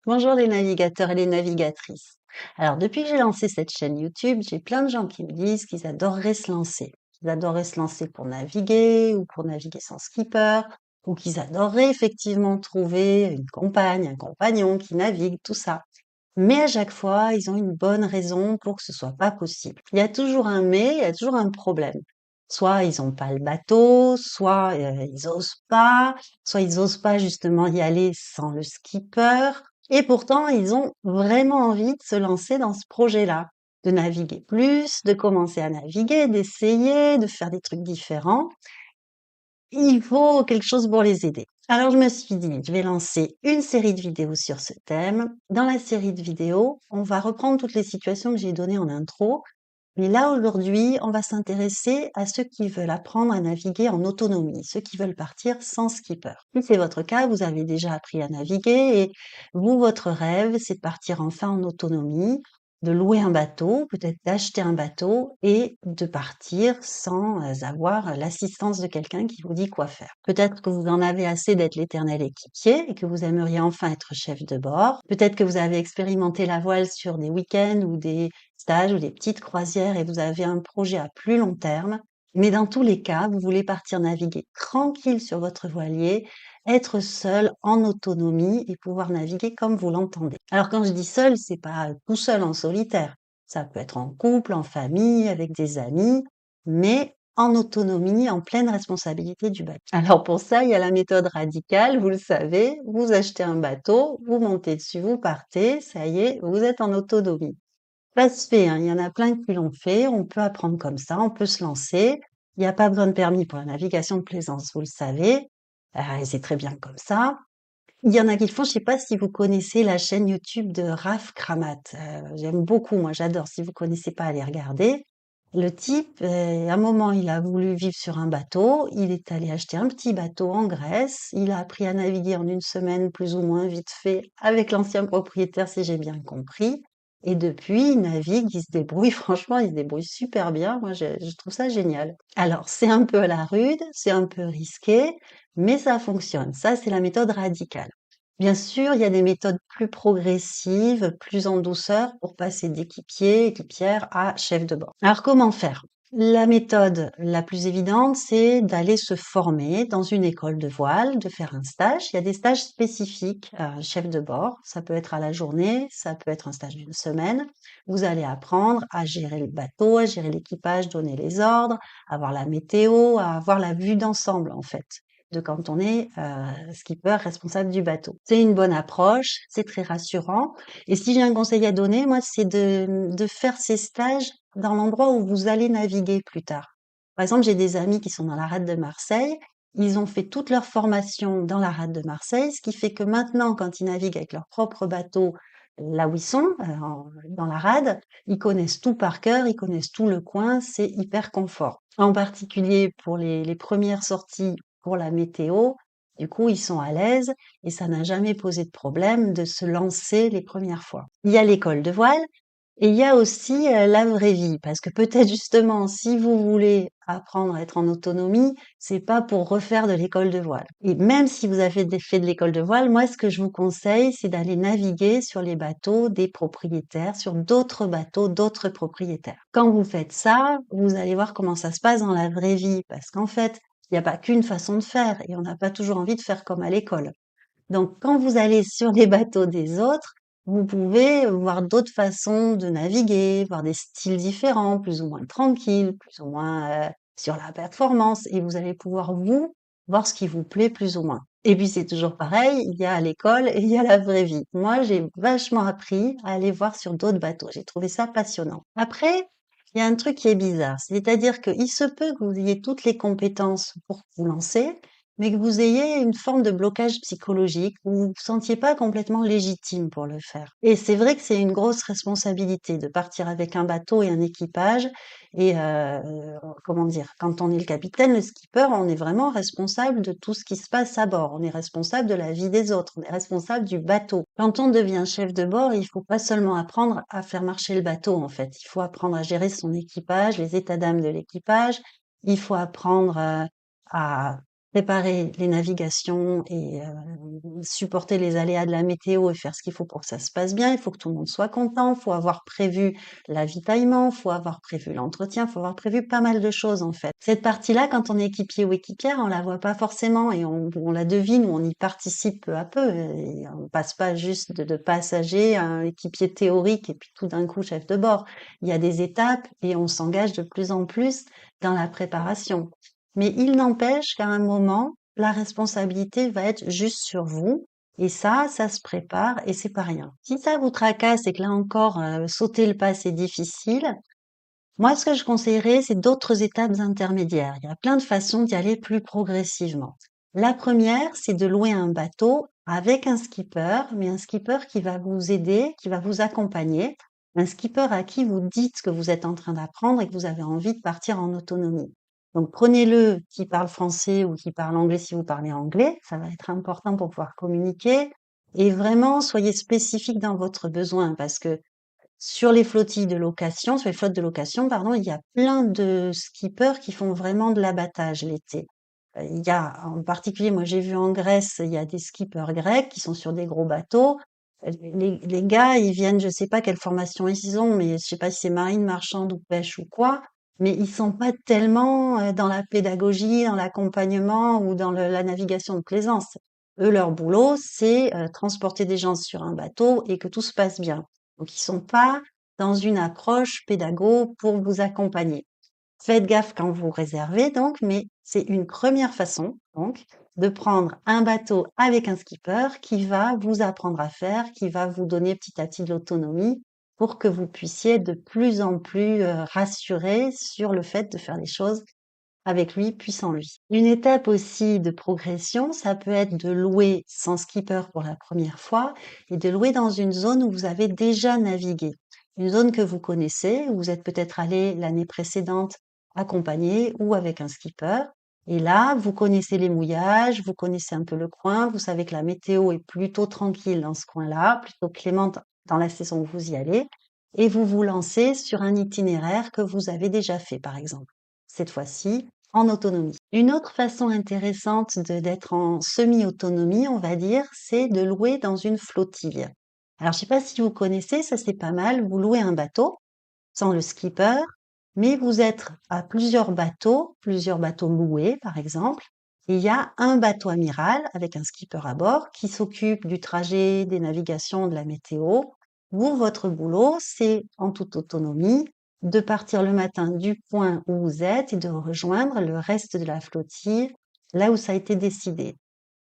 Bonjour les navigateurs et les navigatrices. Alors depuis que j'ai lancé cette chaîne YouTube, j'ai plein de gens qui me disent qu'ils adoreraient se lancer. Qu'ils adoreraient se lancer pour naviguer ou pour naviguer sans skipper, ou qu'ils adoreraient effectivement trouver une compagne, un compagnon qui navigue, tout ça. Mais à chaque fois, ils ont une bonne raison pour que ce soit pas possible. Il y a toujours un mais, il y a toujours un problème. Soit ils ont pas le bateau, soit ils osent pas, soit ils osent pas justement y aller sans le skipper. Et pourtant, ils ont vraiment envie de se lancer dans ce projet-là, de naviguer plus, de commencer à naviguer, d'essayer, de faire des trucs différents. Il faut quelque chose pour les aider. Alors je me suis dit, je vais lancer une série de vidéos sur ce thème. Dans la série de vidéos, on va reprendre toutes les situations que j'ai données en intro. Mais là, aujourd'hui, on va s'intéresser à ceux qui veulent apprendre à naviguer en autonomie, ceux qui veulent partir sans skipper. Si c'est votre cas, vous avez déjà appris à naviguer et vous, votre rêve, c'est de partir enfin en autonomie, de louer un bateau, peut-être d'acheter un bateau et de partir sans avoir l'assistance de quelqu'un qui vous dit quoi faire. Peut-être que vous en avez assez d'être l'éternel équipier et que vous aimeriez enfin être chef de bord. Peut-être que vous avez expérimenté la voile sur des week-ends ou des stages ou des petites croisières et vous avez un projet à plus long terme. Mais dans tous les cas, vous voulez partir naviguer tranquille sur votre voilier, être seul en autonomie et pouvoir naviguer comme vous l'entendez. Alors quand je dis seul, c'est pas tout seul en solitaire. Ça peut être en couple, en famille, avec des amis, mais en autonomie, en pleine responsabilité du bateau. Alors pour ça, il y a la méthode radicale, vous le savez, vous achetez un bateau, vous montez dessus, vous partez, ça y est, vous êtes en autonomie. Ça se fait, hein, il y en a plein qui l'ont fait, on peut apprendre comme ça, on peut se lancer. Il n'y a pas besoin de permis pour la navigation de plaisance, vous le savez, et c'est très bien comme ça. Il y en a qui le font, je sais pas si vous connaissez la chaîne YouTube de Raph Kramat. J'aime beaucoup, moi j'adore. Si vous connaissez pas, allez regarder. Le type, à un moment, il a voulu vivre sur un bateau. Il est allé acheter un petit bateau en Grèce. Il a appris à naviguer en une semaine, plus ou moins vite fait, avec l'ancien propriétaire, si j'ai bien compris. Et depuis, il navigue, il se débrouille. Franchement, il se débrouille super bien. Moi, je trouve ça génial. Alors, c'est un peu à la rude, c'est un peu risqué, mais ça fonctionne. Ça, c'est la méthode radicale. Bien sûr, il y a des méthodes plus progressives, plus en douceur pour passer d'équipier, équipière à chef de bord. Alors, comment faire? La méthode la plus évidente, c'est d'aller se former dans une école de voile, de faire un stage. Il y a des stages spécifiques chef de bord. Ça peut être à la journée, ça peut être un stage d'une semaine. Vous allez apprendre à gérer le bateau, à gérer l'équipage, donner les ordres, avoir la météo, à avoir la vue d'ensemble, en fait, de quand on est skipper responsable du bateau. C'est une bonne approche, c'est très rassurant. Et si j'ai un conseil à donner, moi, c'est de faire ces stages dans l'endroit où vous allez naviguer plus tard. Par exemple, j'ai des amis qui sont dans la rade de Marseille. Ils ont fait toute leur formation dans la rade de Marseille, ce qui fait que maintenant, quand ils naviguent avec leur propre bateau, là où ils sont, dans la rade, ils connaissent tout par cœur, ils connaissent tout le coin, c'est hyper confort. En particulier pour les premières sorties pour la météo, du coup, ils sont à l'aise et ça n'a jamais posé de problème de se lancer les premières fois. Il y a l'école de voile et il y a aussi la vraie vie, parce que peut-être justement, si vous voulez apprendre à être en autonomie, c'est pas pour refaire de l'école de voile. Et même si vous avez fait de l'école de voile, moi, ce que je vous conseille, c'est d'aller naviguer sur les bateaux des propriétaires, sur d'autres bateaux, d'autres propriétaires. Quand vous faites ça, vous allez voir comment ça se passe dans la vraie vie, parce qu'en fait, il n'y a pas qu'une façon de faire et on n'a pas toujours envie de faire comme à l'école. Donc, quand vous allez sur les bateaux des autres, vous pouvez voir d'autres façons de naviguer, voir des styles différents, plus ou moins tranquilles, plus ou moins sur la performance, et vous allez pouvoir, vous, voir ce qui vous plaît plus ou moins. Et puis, c'est toujours pareil, il y a l'école et il y a la vraie vie. Moi, j'ai vachement appris à aller voir sur d'autres bateaux. J'ai trouvé ça passionnant. Après, il y a un truc qui est bizarre, c'est-à-dire qu'il se peut que vous ayez toutes les compétences pour vous lancer, mais que vous ayez une forme de blocage psychologique, où vous vous sentiez pas complètement légitime pour le faire. Et c'est vrai que c'est une grosse responsabilité de partir avec un bateau et un équipage. Et comment dire, quand on est le capitaine, le skipper, on est vraiment responsable de tout ce qui se passe à bord. On est responsable de la vie des autres. On est responsable du bateau. Quand on devient chef de bord, il faut pas seulement apprendre à faire marcher le bateau, en fait. Il faut apprendre à gérer son équipage, les états d'âme de l'équipage. Il faut apprendre à préparer les navigations et supporter les aléas de la météo et faire ce qu'il faut pour que ça se passe bien. Il faut que tout le monde soit content, il faut avoir prévu l'avitaillement, il faut avoir prévu l'entretien, il faut avoir prévu pas mal de choses en fait. Cette partie-là, quand on est équipier ou équipière, on la voit pas forcément et on la devine ou on y participe peu à peu. Et on passe pas juste de passager à un équipier théorique et puis tout d'un coup chef de bord. Il y a des étapes et on s'engage de plus en plus dans la préparation. Mais il n'empêche qu'à un moment, la responsabilité va être juste sur vous. Et ça se prépare et c'est pas rien. Si ça vous tracasse et que là encore, sauter le pas, c'est difficile, moi, ce que je conseillerais, c'est d'autres étapes intermédiaires. Il y a plein de façons d'y aller plus progressivement. La première, c'est de louer un bateau avec un skipper, mais un skipper qui va vous aider, qui va vous accompagner. Un skipper à qui vous dites que vous êtes en train d'apprendre et que vous avez envie de partir en autonomie. Donc, prenez-le qui parle français ou qui parle anglais si vous parlez anglais. Ça va être important pour pouvoir communiquer. Et vraiment, soyez spécifique dans votre besoin parce que sur les flottilles de location, sur les flottes de location, pardon, il y a plein de skippers qui font vraiment de l'abattage l'été. Il y a, en particulier, moi j'ai vu en Grèce, il y a des skippers grecs qui sont sur des gros bateaux. Les gars, ils viennent, je sais pas quelle formation ils ont, mais je sais pas si c'est marine, marchande ou pêche ou quoi, mais ils sont pas tellement dans la pédagogie, dans l'accompagnement ou dans la navigation de plaisance. Eux, leur boulot, c'est transporter des gens sur un bateau et que tout se passe bien. Donc, ils sont pas dans une approche pédago pour vous accompagner. Faites gaffe quand vous réservez, donc, mais c'est une première façon, donc, de prendre un bateau avec un skipper qui va vous apprendre à faire, qui va vous donner petit à petit de l'autonomie pour que vous puissiez de plus en plus rassurer sur le fait de faire les choses avec lui, puis sans lui. Une étape aussi de progression, ça peut être de louer sans skipper pour la première fois et de louer dans une zone où vous avez déjà navigué. Une zone que vous connaissez, où vous êtes peut-être allé l'année précédente accompagné ou avec un skipper. Et là, vous connaissez les mouillages, vous connaissez un peu le coin, vous savez que la météo est plutôt tranquille dans ce coin-là, plutôt clémente dans la saison où vous y allez, et vous vous lancez sur un itinéraire que vous avez déjà fait, par exemple. Cette fois-ci, en autonomie. Une autre façon intéressante d'être en semi-autonomie, on va dire, c'est de louer dans une flottille. Alors, je sais pas si vous connaissez, ça c'est pas mal. Vous louez un bateau sans le skipper, mais vous êtes à plusieurs bateaux loués, par exemple. Et il y a un bateau amiral avec un skipper à bord qui s'occupe du trajet, des navigations, de la météo. Vous, votre boulot, c'est en toute autonomie de partir le matin du point où vous êtes et de rejoindre le reste de la flottille là où ça a été décidé.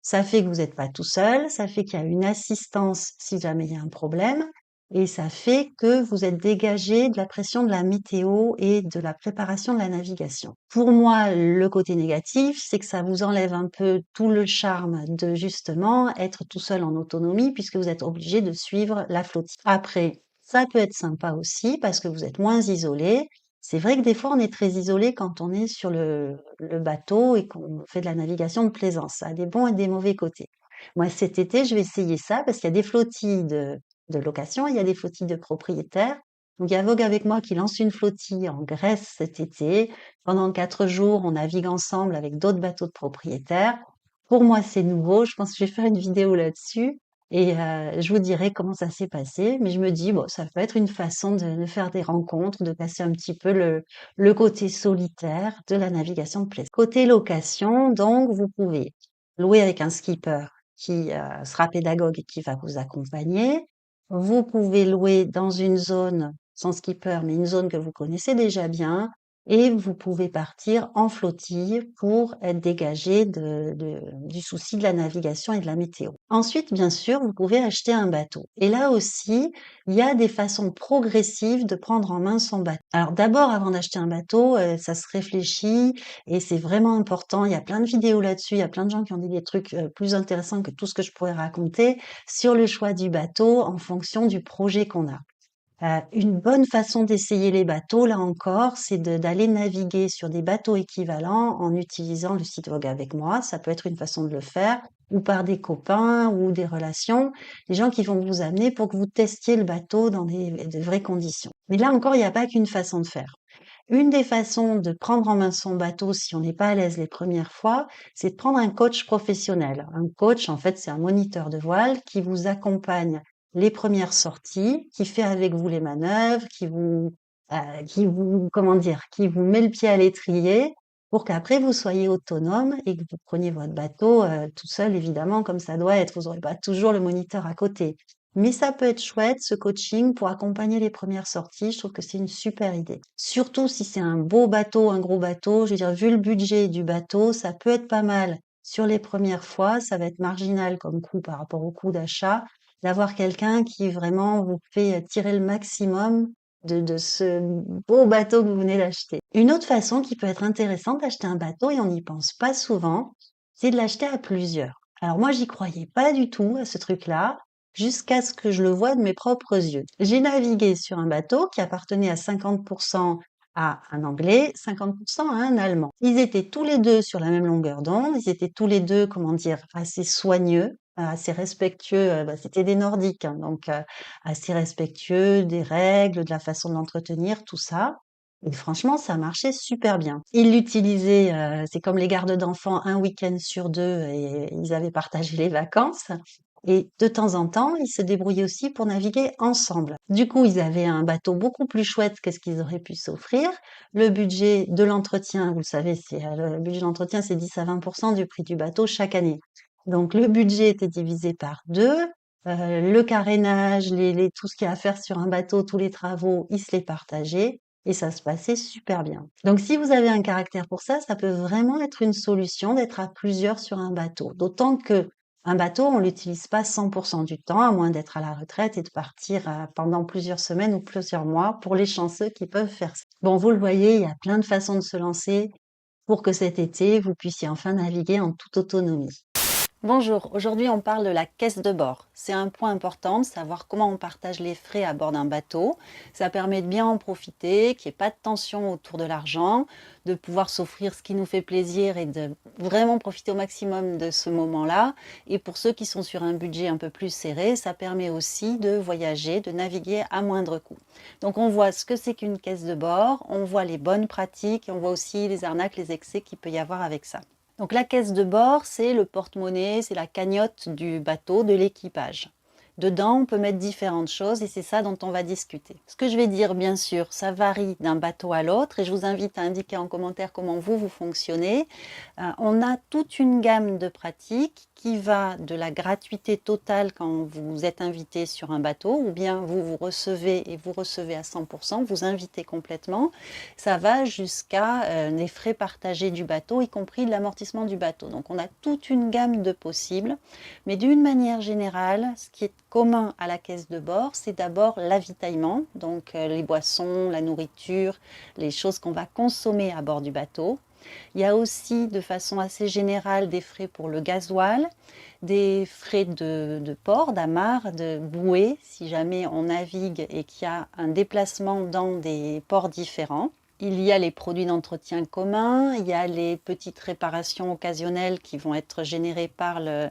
Ça fait que vous n'êtes pas tout seul, ça fait qu'il y a une assistance si jamais il y a un problème, et ça fait que vous êtes dégagé de la pression de la météo et de la préparation de la navigation. Pour moi, le côté négatif, c'est que ça vous enlève un peu tout le charme de justement être tout seul en autonomie puisque vous êtes obligé de suivre la flottille. Après, ça peut être sympa aussi parce que vous êtes moins isolé. C'est vrai que des fois, on est très isolé quand on est sur le bateau et qu'on fait de la navigation de plaisance. Ça a des bons et des mauvais côtés. Moi, cet été, je vais essayer ça parce qu'il y a des flottilles de location, il y a des flottilles de propriétaires. Donc, il y a Vogue avec moi qui lance une flottille en Grèce cet été. Pendant 4 jours, on navigue ensemble avec d'autres bateaux de propriétaires. Pour moi, c'est nouveau. Je pense que je vais faire une vidéo là-dessus. Et je vous dirai comment ça s'est passé. Mais je me dis, bon, ça peut être une façon de faire des rencontres, de passer un petit peu le côté solitaire de la navigation de plaisance. Côté location, donc, vous pouvez louer avec un skipper qui sera pédagogue et qui va vous accompagner. Vous pouvez louer dans une zone sans skipper, mais une zone que vous connaissez déjà bien. Et vous pouvez partir en flottille pour être dégagé du souci de la navigation et de la météo. Ensuite, bien sûr, vous pouvez acheter un bateau. Et là aussi, il y a des façons progressives de prendre en main son bateau. Alors d'abord, avant d'acheter un bateau, ça se réfléchit et c'est vraiment important. Il y a plein de vidéos là-dessus, il y a plein de gens qui ont dit des trucs plus intéressants que tout ce que je pourrais raconter sur le choix du bateau en fonction du projet qu'on a. Une bonne façon d'essayer les bateaux, là encore, c'est d'aller naviguer sur des bateaux équivalents en utilisant le site Vogue avec moi. Ça peut être une façon de le faire, ou par des copains ou des relations, des gens qui vont vous amener pour que vous testiez le bateau dans de vraies conditions. Mais là encore, il n'y a pas qu'une façon de faire. Une des façons de prendre en main son bateau si on n'est pas à l'aise les premières fois, c'est de prendre un coach professionnel. Un coach, en fait, c'est un moniteur de voile qui vous accompagne les premières sorties, qui fait avec vous les manœuvres, comment dire, qui vous met le pied à l'étrier pour qu'après vous soyez autonome et que vous preniez votre bateau tout seul, évidemment, comme ça doit être. Vous n'aurez pas toujours le moniteur à côté. Mais ça peut être chouette, ce coaching, pour accompagner les premières sorties. Je trouve que c'est une super idée. Surtout si c'est un beau bateau, un gros bateau. Je veux dire, vu le budget du bateau, ça peut être pas mal. Sur les premières fois, ça va être marginal comme coût par rapport au coût d'achat, d'avoir quelqu'un qui vraiment vous fait tirer le maximum de ce beau bateau que vous venez d'acheter. Une autre façon qui peut être intéressante d'acheter un bateau, et on n'y pense pas souvent, c'est de l'acheter à plusieurs. Alors moi, j'y croyais pas du tout à ce truc-là jusqu'à ce que je le voie de mes propres yeux. J'ai navigué sur un bateau qui appartenait à 50% à un Anglais, 50% à un Allemand. Ils étaient tous les deux sur la même longueur d'onde, ils étaient tous les deux, comment dire, assez soigneux, assez respectueux. C'était des Nordiques, hein, donc assez respectueux des règles, de la façon de l'entretenir, tout ça. Et franchement, ça marchait super bien. Ils l'utilisaient, c'est comme les gardes d'enfants, un week-end sur deux, et ils avaient partagé les vacances. Et de temps en temps, ils se débrouillaient aussi pour naviguer ensemble. Du coup, ils avaient un bateau beaucoup plus chouette que ce qu'ils auraient pu s'offrir. Le budget de l'entretien, vous le savez, le budget d'entretien, c'est 10 à 20% du prix du bateau chaque année. Donc, le budget était divisé par deux. Le carénage, tout ce qu'il y a à faire sur un bateau, tous les travaux, ils se les partageaient et ça se passait super bien. Donc, si vous avez un caractère pour ça, ça peut vraiment être une solution d'être à plusieurs sur un bateau. D'autant que un bateau, on l'utilise pas 100% du temps, à moins d'être à la retraite et de partir pendant plusieurs semaines ou plusieurs mois pour les chanceux qui peuvent faire ça. Bon, vous le voyez, il y a plein de façons de se lancer pour que cet été, vous puissiez enfin naviguer en toute autonomie. Bonjour, aujourd'hui on parle de la caisse de bord. C'est un point important de savoir comment on partage les frais à bord d'un bateau. Ça permet de bien en profiter, qu'il n'y ait pas de tension autour de l'argent, de pouvoir s'offrir ce qui nous fait plaisir et de vraiment profiter au maximum de ce moment-là. Et pour ceux qui sont sur un budget un peu plus serré, ça permet aussi de voyager, de naviguer à moindre coût. Donc on voit ce que c'est qu'une caisse de bord, on voit les bonnes pratiques et on voit aussi les arnaques, les excès qu'il peut y avoir avec ça. Donc la caisse de bord, c'est le porte-monnaie, c'est la cagnotte du bateau, de l'équipage. Dedans, on peut mettre différentes choses et c'est ça dont on va discuter. Ce que je vais dire, bien sûr, ça varie d'un bateau à l'autre et je vous invite à indiquer en commentaire comment vous fonctionnez. On a toute une gamme de pratiques qui va de la gratuité totale quand vous êtes invité sur un bateau ou bien vous recevez et vous recevez à 100%, vous invitez complètement. Ça va jusqu'à les frais partagés du bateau, y compris de l'amortissement du bateau. Donc on a toute une gamme de possibles, mais d'une manière générale, ce qui est commun à la caisse de bord, c'est d'abord l'avitaillement, donc les boissons, la nourriture, les choses qu'on va consommer à bord du bateau. Il y a aussi de façon assez générale des frais pour le gasoil, des frais de port, d'amarre, de bouée, si jamais on navigue et qu'il y a un déplacement dans des ports différents. Il y a les produits d'entretien communs, il y a les petites réparations occasionnelles qui vont être générées par le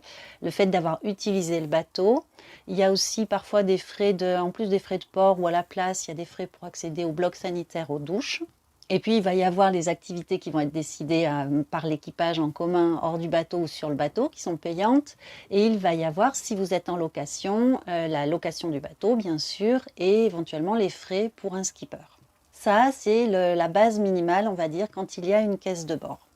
fait d'avoir utilisé le bateau. Il y a aussi parfois des frais en plus des frais de port ou à la place, il y a des frais pour accéder au bloc sanitaire, aux douches. Et puis, il va y avoir les activités qui vont être décidées par l'équipage en commun hors du bateau ou sur le bateau, qui sont payantes. Et il va y avoir, si vous êtes en location, la location du bateau, bien sûr, et éventuellement les frais pour un skipper. Ça, c'est la base minimale, on va dire, quand il y a une caisse de bord.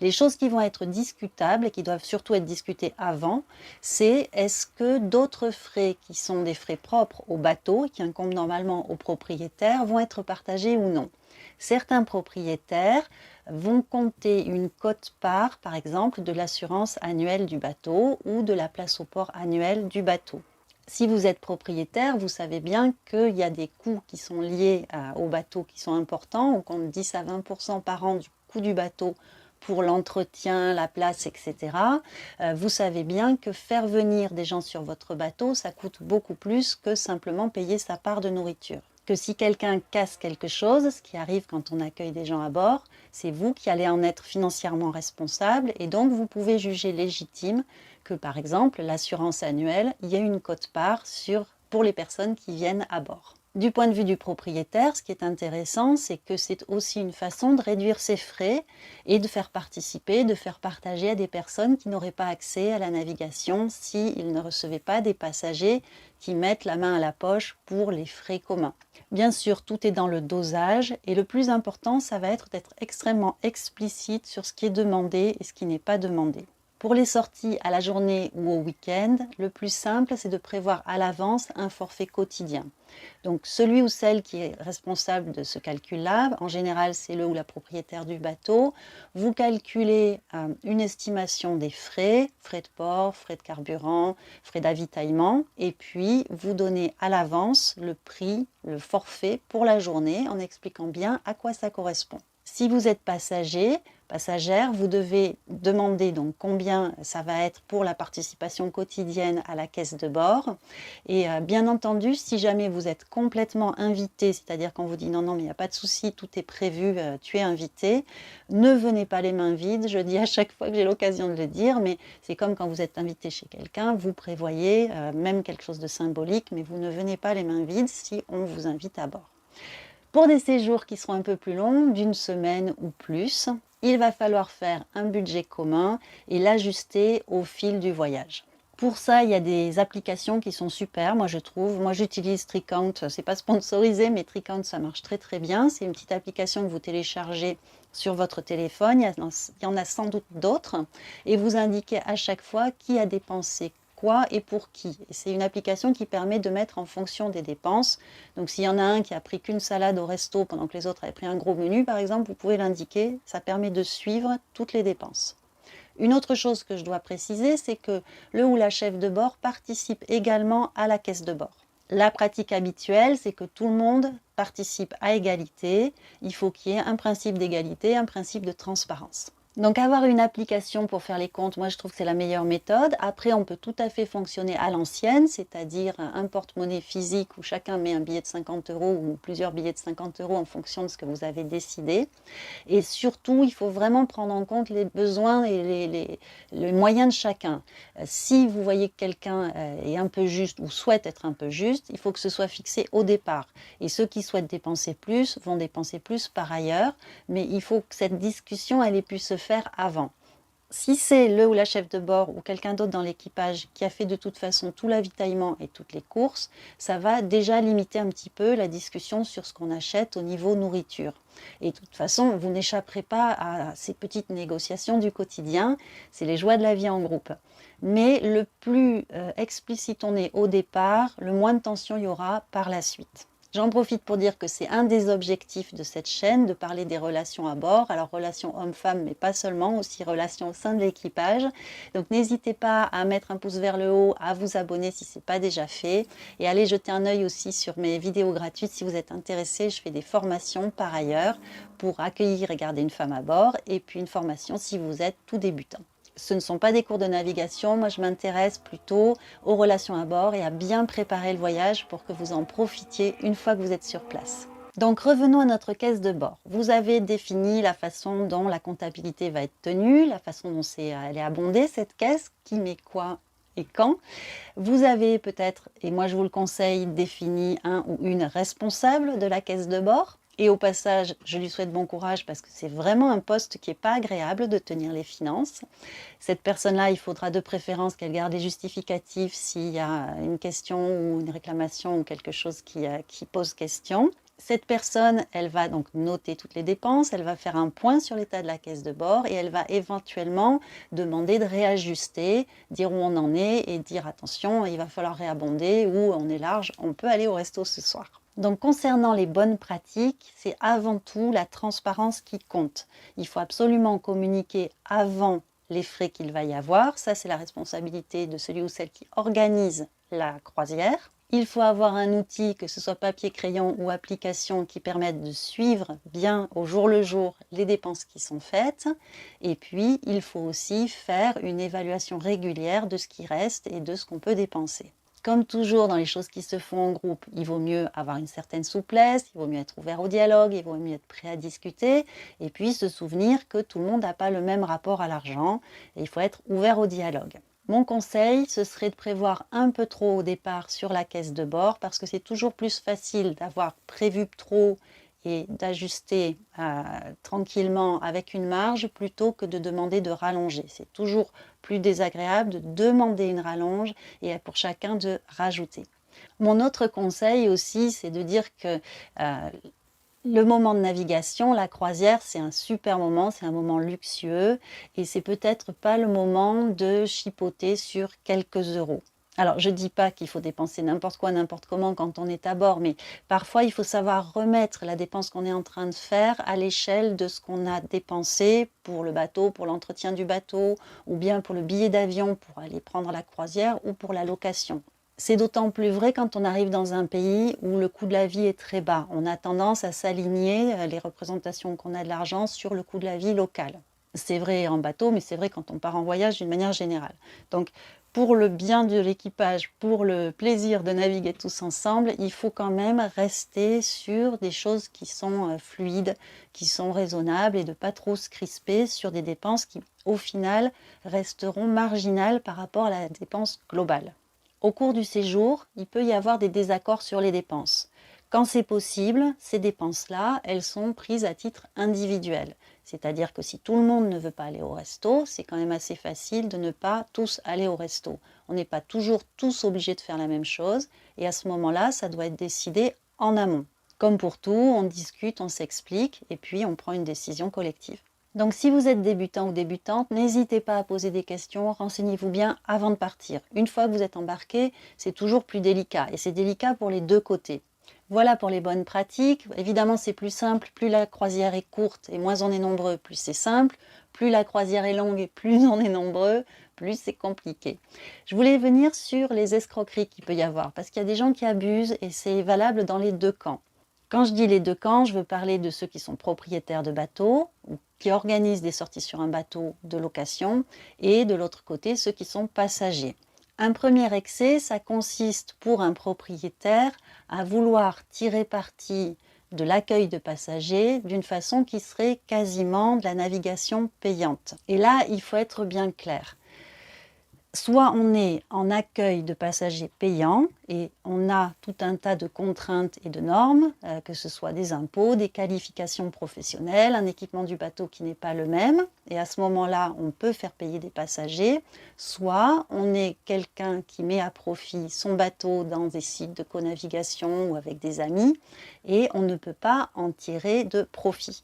Les choses qui vont être discutables et qui doivent surtout être discutées avant, c'est est-ce que d'autres frais qui sont des frais propres au bateau et qui incombent normalement aux propriétaires vont être partagés ou non. Certains propriétaires vont compter une quote-part, par exemple, de l'assurance annuelle du bateau ou de la place au port annuelle du bateau. Si vous êtes propriétaire, vous savez bien qu'il y a des coûts qui sont liés au bateau qui sont importants. On compte 10 à 20% par an du coût du bateau pour l'entretien, la place, etc. Vous savez bien que faire venir des gens sur votre bateau, ça coûte beaucoup plus que simplement payer sa part de nourriture. Que si quelqu'un casse quelque chose, ce qui arrive quand on accueille des gens à bord, c'est vous qui allez en être financièrement responsable et donc vous pouvez juger légitime que par exemple l'assurance annuelle, il y a une quote-part pour les personnes qui viennent à bord. Du point de vue du propriétaire, ce qui est intéressant, c'est que c'est aussi une façon de réduire ses frais et de faire participer, de faire partager à des personnes qui n'auraient pas accès à la navigation s'ils ne recevaient pas des passagers qui mettent la main à la poche pour les frais communs. Bien sûr, tout est dans le dosage et le plus important, ça va être d'être extrêmement explicite sur ce qui est demandé et ce qui n'est pas demandé. Pour les sorties à la journée ou au week-end, le plus simple, c'est de prévoir à l'avance un forfait quotidien. Donc celui ou celle qui est responsable de ce calcul-là, en général c'est le ou la propriétaire du bateau, vous calculez une estimation des frais, frais de port, frais de carburant, frais d'avitaillement, et puis vous donnez à l'avance le prix, le forfait pour la journée en expliquant bien à quoi ça correspond. Si vous êtes passagère, vous devez demander donc combien ça va être pour la participation quotidienne à la caisse de bord. Et bien entendu, si jamais vous êtes complètement invité, c'est-à-dire qu'on vous dit non, mais il n'y a pas de souci, tout est prévu, tu es invité, ne venez pas les mains vides. Je dis à chaque fois que j'ai l'occasion de le dire, mais c'est comme quand vous êtes invité chez quelqu'un, vous prévoyez même quelque chose de symbolique, mais vous ne venez pas les mains vides si on vous invite à bord. Pour des séjours qui seront un peu plus longs, d'une semaine ou plus, il va falloir faire un budget commun et l'ajuster au fil du voyage. Pour ça, il y a des applications qui sont super, moi je trouve. Moi j'utilise Tricount, c'est pas sponsorisé, mais Tricount ça marche très très bien. C'est une petite application que vous téléchargez sur votre téléphone, il y en a sans doute d'autres, et vous indiquez à chaque fois qui a dépensé quoi et pour qui. Et c'est une application qui permet de mettre en fonction des dépenses. Donc s'il y en a un qui a pris qu'une salade au resto pendant que les autres avaient pris un gros menu, par exemple, vous pouvez l'indiquer. Ça permet de suivre toutes les dépenses. Une autre chose que je dois préciser, c'est que le ou la chef de bord participe également à la caisse de bord. La pratique habituelle, c'est que tout le monde participe à égalité. Il faut qu'il y ait un principe d'égalité, un principe de transparence. Donc avoir une application pour faire les comptes, moi je trouve que c'est la meilleure méthode. Après, on peut tout à fait fonctionner à l'ancienne, c'est-à-dire un porte-monnaie physique où chacun met un billet de 50 € ou plusieurs billets de 50 € en fonction de ce que vous avez décidé. Et surtout, il faut vraiment prendre en compte les besoins et les moyens de chacun. Si vous voyez que quelqu'un est un peu juste ou souhaite être un peu juste, il faut que ce soit fixé au départ. Et ceux qui souhaitent dépenser plus vont dépenser plus par ailleurs, mais il faut que cette discussion elle ait pu se faire avant. Si c'est le ou la chef de bord ou quelqu'un d'autre dans l'équipage qui a fait de toute façon tout l'avitaillement et toutes les courses, ça va déjà limiter un petit peu la discussion sur ce qu'on achète au niveau nourriture. Et de toute façon, vous n'échapperez pas à ces petites négociations du quotidien, c'est les joies de la vie en groupe. Mais le plus explicite on est au départ, le moins de tension il y aura par la suite. J'en profite pour dire que c'est un des objectifs de cette chaîne, de parler des relations à bord. Alors relations hommes-femmes, mais pas seulement, aussi relations au sein de l'équipage. Donc n'hésitez pas à mettre un pouce vers le haut, à vous abonner si ce n'est pas déjà fait. Et allez jeter un œil aussi sur mes vidéos gratuites si vous êtes intéressé. Je fais des formations par ailleurs pour accueillir et garder une femme à bord. Et puis une formation si vous êtes tout débutant. Ce ne sont pas des cours de navigation, moi je m'intéresse plutôt aux relations à bord et à bien préparer le voyage pour que vous en profitiez une fois que vous êtes sur place. Donc revenons à notre caisse de bord. Vous avez défini la façon dont la comptabilité va être tenue, la façon dont elle est abondée cette caisse, qui met quoi et quand. Vous avez peut-être, et moi je vous le conseille, défini un ou une responsable de la caisse de bord. Et au passage, je lui souhaite bon courage parce que c'est vraiment un poste qui n'est pas agréable de tenir les finances. Cette personne-là, il faudra de préférence qu'elle garde les justificatifs s'il y a une question ou une réclamation ou quelque chose qui pose question. Cette personne, elle va donc noter toutes les dépenses, elle va faire un point sur l'état de la caisse de bord et elle va éventuellement demander de réajuster, dire où on en est et dire attention, il va falloir réabonder ou on est large, on peut aller au resto ce soir. Donc concernant les bonnes pratiques, c'est avant tout la transparence qui compte. Il faut absolument communiquer avant les frais qu'il va y avoir. Ça, c'est la responsabilité de celui ou celle qui organise la croisière. Il faut avoir un outil, que ce soit papier, crayon ou application, qui permette de suivre bien au jour le jour les dépenses qui sont faites. Et puis, il faut aussi faire une évaluation régulière de ce qui reste et de ce qu'on peut dépenser. Comme toujours dans les choses qui se font en groupe, il vaut mieux avoir une certaine souplesse, il vaut mieux être ouvert au dialogue, il vaut mieux être prêt à discuter, et puis se souvenir que tout le monde n'a pas le même rapport à l'argent, et il faut être ouvert au dialogue. Mon conseil, ce serait de prévoir un peu trop au départ sur la caisse de bord parce que c'est toujours plus facile d'avoir prévu trop et d'ajuster tranquillement avec une marge plutôt que de demander de rallonger. C'est toujours plus désagréable de demander une rallonge et pour chacun de rajouter. Mon autre conseil aussi, c'est de dire que le moment de navigation, la croisière, c'est un super moment, c'est un moment luxueux et c'est peut-être pas le moment de chipoter sur quelques euros. Alors, je ne dis pas qu'il faut dépenser n'importe quoi, n'importe comment quand on est à bord, mais parfois il faut savoir remettre la dépense qu'on est en train de faire à l'échelle de ce qu'on a dépensé pour le bateau, pour l'entretien du bateau, ou bien pour le billet d'avion pour aller prendre la croisière ou pour la location. C'est d'autant plus vrai quand on arrive dans un pays où le coût de la vie est très bas. On a tendance à s'aligner, les représentations qu'on a de l'argent, sur le coût de la vie local. C'est vrai en bateau, mais c'est vrai quand on part en voyage d'une manière générale. Donc, pour le bien de l'équipage, pour le plaisir de naviguer tous ensemble, il faut quand même rester sur des choses qui sont fluides, qui sont raisonnables et de ne pas trop se crisper sur des dépenses qui, au final, resteront marginales par rapport à la dépense globale. Au cours du séjour, il peut y avoir des désaccords sur les dépenses. Quand c'est possible, ces dépenses-là, elles sont prises à titre individuel. C'est-à-dire que si tout le monde ne veut pas aller au resto, c'est quand même assez facile de ne pas tous aller au resto. On n'est pas toujours tous obligés de faire la même chose et à ce moment-là, ça doit être décidé en amont. Comme pour tout, on discute, on s'explique et puis on prend une décision collective. Donc si vous êtes débutant ou débutante, n'hésitez pas à poser des questions, renseignez-vous bien avant de partir. Une fois que vous êtes embarqué, c'est toujours plus délicat et c'est délicat pour les deux côtés. Voilà pour les bonnes pratiques. Évidemment, c'est plus simple, plus la croisière est courte et moins on est nombreux, plus c'est simple. Plus la croisière est longue et plus on est nombreux, plus c'est compliqué. Je voulais venir sur les escroqueries qu'il peut y avoir parce qu'il y a des gens qui abusent et c'est valable dans les deux camps. Quand je dis les deux camps, je veux parler de ceux qui sont propriétaires de bateaux ou qui organisent des sorties sur un bateau de location et de l'autre côté, ceux qui sont passagers. Un premier excès, ça consiste pour un propriétaire à vouloir tirer parti de l'accueil de passagers d'une façon qui serait quasiment de la navigation payante. Et là, il faut être bien clair. Soit on est en accueil de passagers payants et on a tout un tas de contraintes et de normes, que ce soit des impôts, des qualifications professionnelles, un équipement du bateau qui n'est pas le même, et à ce moment-là, on peut faire payer des passagers. Soit on est quelqu'un qui met à profit son bateau dans des sites de co-navigation ou avec des amis, et on ne peut pas en tirer de profit.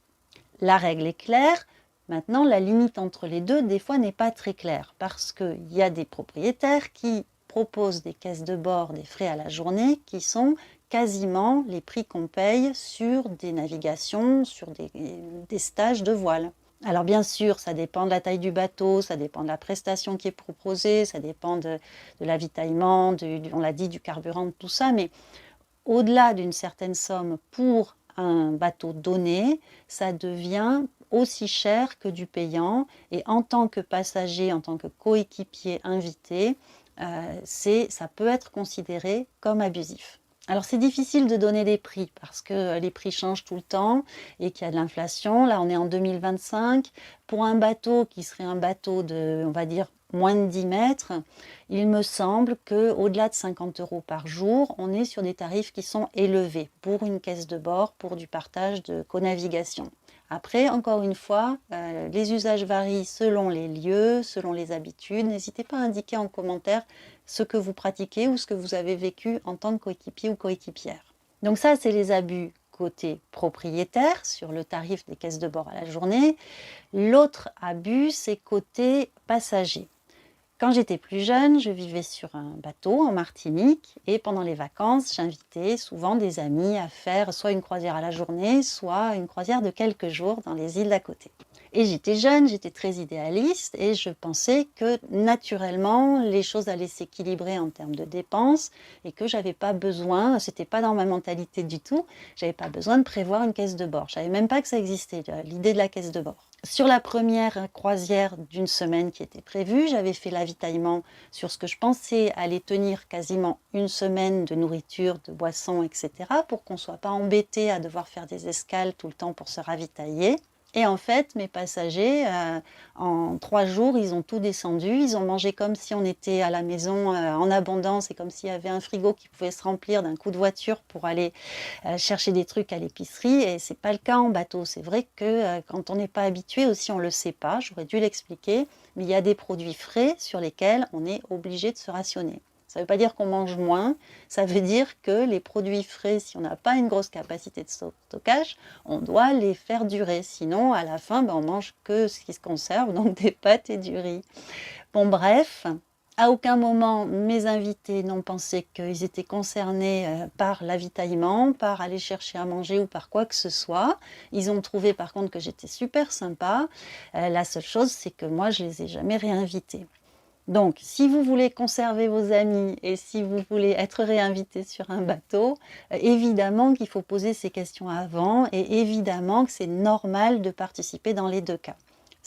La règle est claire. Maintenant, la limite entre les deux, des fois, n'est pas très claire parce qu'il y a des propriétaires qui proposent des caisses de bord, des frais à la journée qui sont quasiment les prix qu'on paye sur des navigations, sur des stages de voile. Alors bien sûr, ça dépend de la taille du bateau, ça dépend de la prestation qui est proposée, ça dépend de l'avitaillement, on l'a dit, du carburant, de tout ça, mais au-delà d'une certaine somme pour un bateau donné, ça devient aussi cher que du payant et en tant que passager, en tant que coéquipier invité, ça peut être considéré comme abusif. Alors c'est difficile de donner des prix parce que les prix changent tout le temps et qu'il y a de l'inflation. Là on est en 2025. Pour un bateau qui serait un bateau de, on va dire, moins de 10 mètres, il me semble qu'au-delà de 50 € par jour, on est sur des tarifs qui sont élevés pour une caisse de bord, pour du partage de co-navigation. Après, encore une fois, les usages varient selon les lieux, selon les habitudes. N'hésitez pas à indiquer en commentaire ce que vous pratiquez ou ce que vous avez vécu en tant que coéquipier ou coéquipière. Donc ça, c'est les abus côté propriétaire sur le tarif des caisses de bord à la journée. L'autre abus, c'est côté passager. Quand j'étais plus jeune, je vivais sur un bateau en Martinique et pendant les vacances, j'invitais souvent des amis à faire soit une croisière à la journée, soit une croisière de quelques jours dans les îles d'à côté. Et j'étais jeune, j'étais très idéaliste et je pensais que naturellement les choses allaient s'équilibrer en termes de dépenses et que j'avais pas besoin, c'était pas dans ma mentalité du tout, j'avais pas besoin de prévoir une caisse de bord. Je savais même pas que ça existait, l'idée de la caisse de bord. Sur la première croisière d'une semaine qui était prévue, j'avais fait l'avitaillement sur ce que je pensais aller tenir quasiment une semaine de nourriture, de boissons, etc. pour qu'on ne soit pas embêté à devoir faire des escales tout le temps pour se ravitailler. Et en fait, mes passagers, en 3 jours, ils ont tout descendu. Ils ont mangé comme si on était à la maison, en abondance et comme s'il y avait un frigo qui pouvait se remplir d'un coup de voiture pour aller, chercher des trucs à l'épicerie et c'est pas le cas en bateau. C'est vrai que, quand on n'est pas habitué aussi, on le sait pas, j'aurais dû l'expliquer, mais il y a des produits frais sur lesquels on est obligé de se rationner. Ça ne veut pas dire qu'on mange moins, ça veut dire que les produits frais, si on n'a pas une grosse capacité de stockage, on doit les faire durer. Sinon, à la fin, on mange que ce qui se conserve, donc des pâtes et du riz. Bon, bref, à aucun moment mes invités n'ont pensé qu'ils étaient concernés par l'avitaillement, par aller chercher à manger ou par quoi que ce soit. Ils ont trouvé par contre que j'étais super sympa. La seule chose, c'est que moi, je les ai jamais réinvités. Donc, si vous voulez conserver vos amis et si vous voulez être réinvité sur un bateau, évidemment qu'il faut poser ces questions avant et évidemment que c'est normal de participer dans les 2 cas.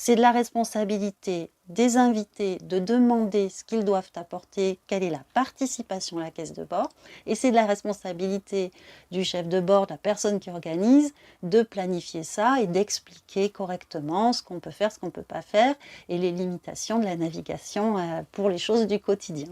C'est de la responsabilité des invités de demander ce qu'ils doivent apporter, quelle est la participation à la caisse de bord, et c'est de la responsabilité du chef de bord, de la personne qui organise, de planifier ça et d'expliquer correctement ce qu'on peut faire, ce qu'on ne peut pas faire, et les limitations de la navigation pour les choses du quotidien.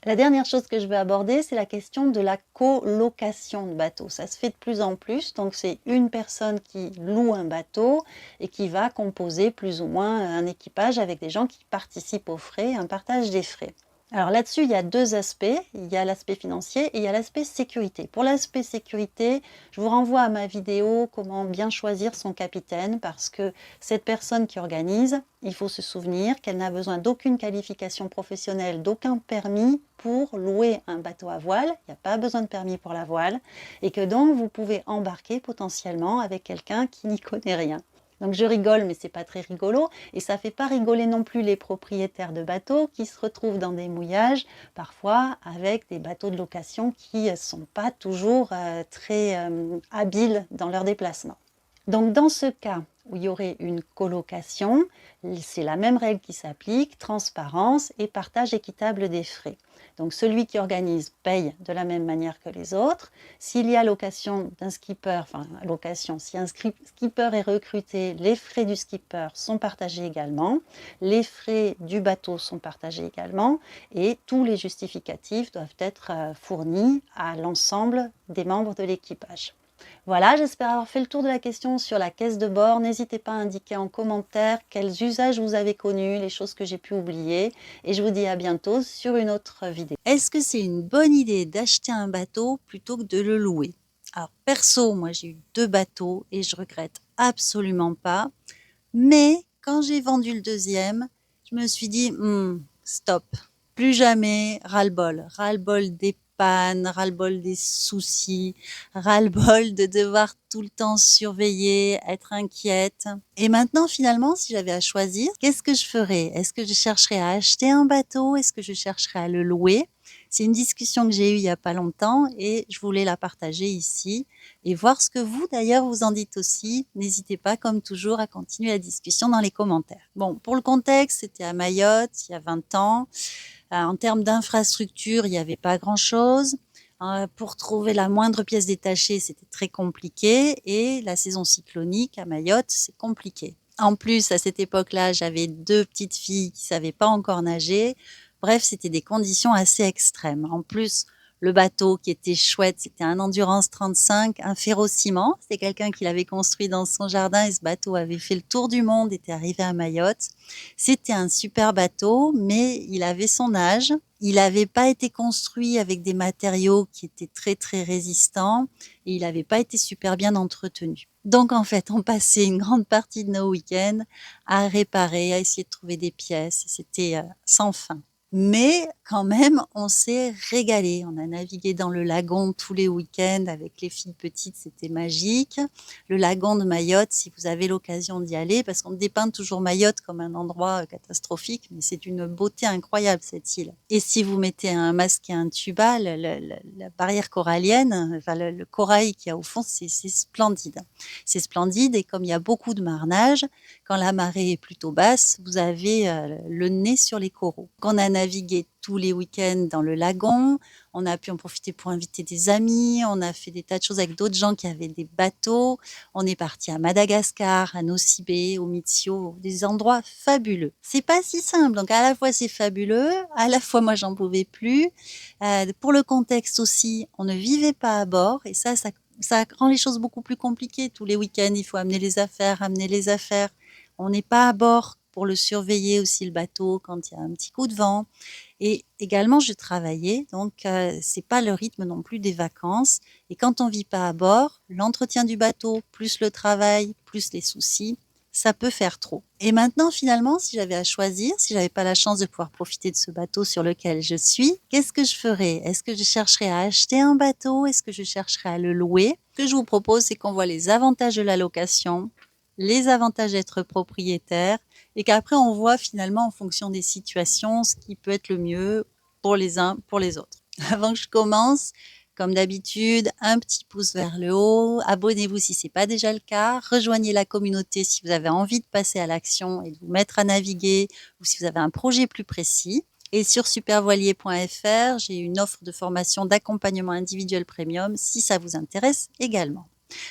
La dernière chose que je vais aborder, c'est la question de la colocation de bateaux. Ça se fait de plus en plus, donc c'est une personne qui loue un bateau et qui va composer plus ou moins un équipage avec des gens qui participent aux frais, un partage des frais. Alors là-dessus, il y a 2 aspects. Il y a l'aspect financier et il y a l'aspect sécurité. Pour l'aspect sécurité, je vous renvoie à ma vidéo comment bien choisir son capitaine parce que cette personne qui organise, il faut se souvenir qu'elle n'a besoin d'aucune qualification professionnelle, d'aucun permis pour louer un bateau à voile. Il n'y a pas besoin de permis pour la voile et que donc vous pouvez embarquer potentiellement avec quelqu'un qui n'y connaît rien. Donc je rigole, mais c'est pas très rigolo. Et ça fait pas rigoler non plus les propriétaires de bateaux qui se retrouvent dans des mouillages, parfois avec des bateaux de location qui sont pas toujours très habiles dans leur déplacement. Donc dans ce cas où il y aurait une colocation, c'est la même règle qui s'applique, transparence et partage équitable des frais. Donc celui qui organise paye de la même manière que les autres. S'il y a location d'un skipper, enfin location, si un skipper est recruté, les frais du skipper sont partagés également, les frais du bateau sont partagés également et tous les justificatifs doivent être fournis à l'ensemble des membres de l'équipage. Voilà, j'espère avoir fait le tour de la question sur la caisse de bord. N'hésitez pas à indiquer en commentaire quels usages vous avez connus, les choses que j'ai pu oublier. Et je vous dis à bientôt sur une autre vidéo. Est-ce que c'est une bonne idée d'acheter un bateau plutôt que de le louer? Alors perso, moi j'ai eu 2 bateaux et je regrette absolument pas. Mais quand j'ai vendu le deuxième, je me suis dit, stop, plus jamais, ras-le-bol des pannes, ras-le-bol des soucis, ras-le-bol de devoir tout le temps surveiller, être inquiète. Et maintenant, finalement, si j'avais à choisir, qu'est-ce que je ferais? Est-ce que je chercherais à acheter un bateau? Est-ce que je chercherais à le louer? C'est une discussion que j'ai eue il y a pas longtemps et je voulais la partager ici et voir ce que vous, d'ailleurs, vous en dites aussi. N'hésitez pas, comme toujours, à continuer la discussion dans les commentaires. Bon, pour le contexte, c'était à Mayotte, il y a 20 ans. En termes d'infrastructure, il n'y avait pas grand-chose. Pour trouver la moindre pièce détachée, c'était très compliqué. Et la saison cyclonique à Mayotte, c'est compliqué. En plus, à cette époque-là, j'avais 2 petites filles qui savaient pas encore nager. Bref, c'était des conditions assez extrêmes. En plus, le bateau qui était chouette, c'était un Endurance 35, un ferrociment. C'était quelqu'un qui l'avait construit dans son jardin et ce bateau avait fait le tour du monde, était arrivé à Mayotte. C'était un super bateau, mais il avait son âge. Il n'avait pas été construit avec des matériaux qui étaient très très résistants et il n'avait pas été super bien entretenu. Donc en fait, on passait une grande partie de nos week-ends à réparer, à essayer de trouver des pièces. C'était sans fin. Mais quand même, on s'est régalé. On a navigué dans le lagon tous les week-ends avec les filles petites, c'était magique. Le lagon de Mayotte, si vous avez l'occasion d'y aller, parce qu'on dépeint toujours Mayotte comme un endroit catastrophique, mais c'est une beauté incroyable cette île. Et si vous mettez un masque et un tuba, la barrière corallienne, enfin le corail qu'il y a au fond, c'est splendide. C'est splendide et comme il y a beaucoup de marnage, quand la marée est plutôt basse, vous avez le nez sur les coraux. On a navigué tous les week-ends dans le lagon. On a pu en profiter pour inviter des amis. On a fait des tas de choses avec d'autres gens qui avaient des bateaux. On est parti à Madagascar, à Nosy Be, au Mitsio, des endroits fabuleux. C'est pas si simple. Donc, à la fois, c'est fabuleux. À la fois, moi, j'en pouvais plus. Pour le contexte aussi, on ne vivait pas à bord. Et ça rend les choses beaucoup plus compliquées. Tous les week-ends, il faut amener les affaires, ramener les affaires. On n'est pas à bord pour le surveiller aussi, le bateau, quand il y a un petit coup de vent. Et également, je travaillais, donc c'est pas le rythme non plus des vacances. Et quand on vit pas à bord, l'entretien du bateau, plus le travail, plus les soucis, ça peut faire trop. Et maintenant, finalement, si j'avais à choisir, si j'avais pas la chance de pouvoir profiter de ce bateau sur lequel je suis, qu'est-ce que je ferais? Est-ce que je chercherais à acheter un bateau? Est-ce que je chercherais à le louer? Ce que je vous propose, c'est qu'on voit les avantages de la location, les avantages d'être propriétaire, et qu'après on voit finalement en fonction des situations ce qui peut être le mieux pour les uns, pour les autres. Avant que je commence, comme d'habitude, un petit pouce vers le haut, abonnez-vous si ce n'est pas déjà le cas, rejoignez la communauté si vous avez envie de passer à l'action et de vous mettre à naviguer ou si vous avez un projet plus précis. Et sur supervoilier.fr, j'ai une offre de formation d'accompagnement individuel premium si ça vous intéresse également.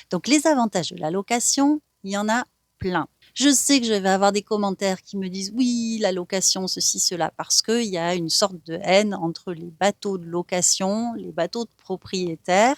Donc les avantages de la location, il y en a plein. Je sais que je vais avoir des commentaires qui me disent oui, la location, ceci, cela, parce qu'il y a une sorte de haine entre les bateaux de location, les bateaux de propriétaires.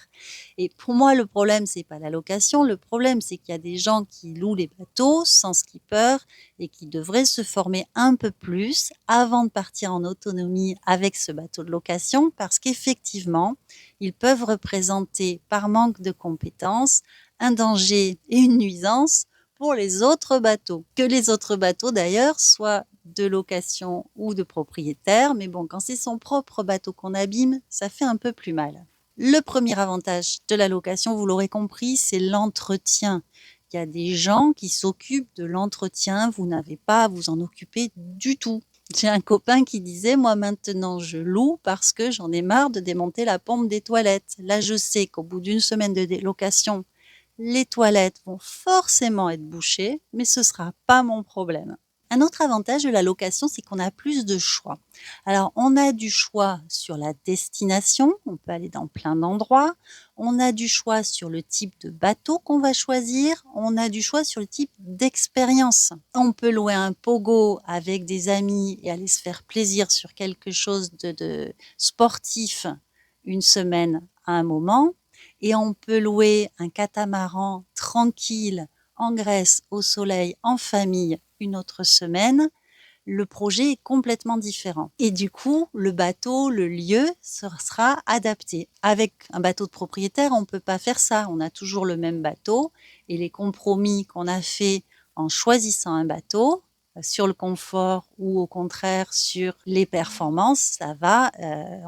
Et pour moi, le problème, c'est pas la location. Le problème, c'est qu'il y a des gens qui louent les bateaux sans skipper et qui devraient se former un peu plus avant de partir en autonomie avec ce bateau de location, parce qu'effectivement, ils peuvent représenter, par manque de compétences, un danger et une nuisance pour les autres bateaux. Que les autres bateaux, d'ailleurs, soient de location ou de propriétaire. Mais bon, quand c'est son propre bateau qu'on abîme, ça fait un peu plus mal. Le premier avantage de la location, vous l'aurez compris, c'est l'entretien. Il y a des gens qui s'occupent de l'entretien. Vous n'avez pas à vous en occuper du tout. J'ai un copain qui disait, moi maintenant je loue parce que j'en ai marre de démonter la pompe des toilettes. Là, je sais qu'au bout d'une semaine de location, les toilettes vont forcément être bouchées, mais ce ne sera pas mon problème. Un autre avantage de la location, c'est qu'on a plus de choix. Alors, on a du choix sur la destination, on peut aller dans plein d'endroits. On a du choix sur le type de bateau qu'on va choisir. On a du choix sur le type d'expérience. On peut louer un pogo avec des amis et aller se faire plaisir sur quelque chose de sportif une semaine à un moment. Et on peut louer un catamaran tranquille en Grèce, au soleil, en famille, une autre semaine. Le projet est complètement différent. Et du coup, le bateau, le lieu sera adapté. Avec un bateau de propriétaire, on ne peut pas faire ça. On a toujours le même bateau et les compromis qu'on a faits en choisissant un bateau sur le confort ou au contraire sur les performances, ça va,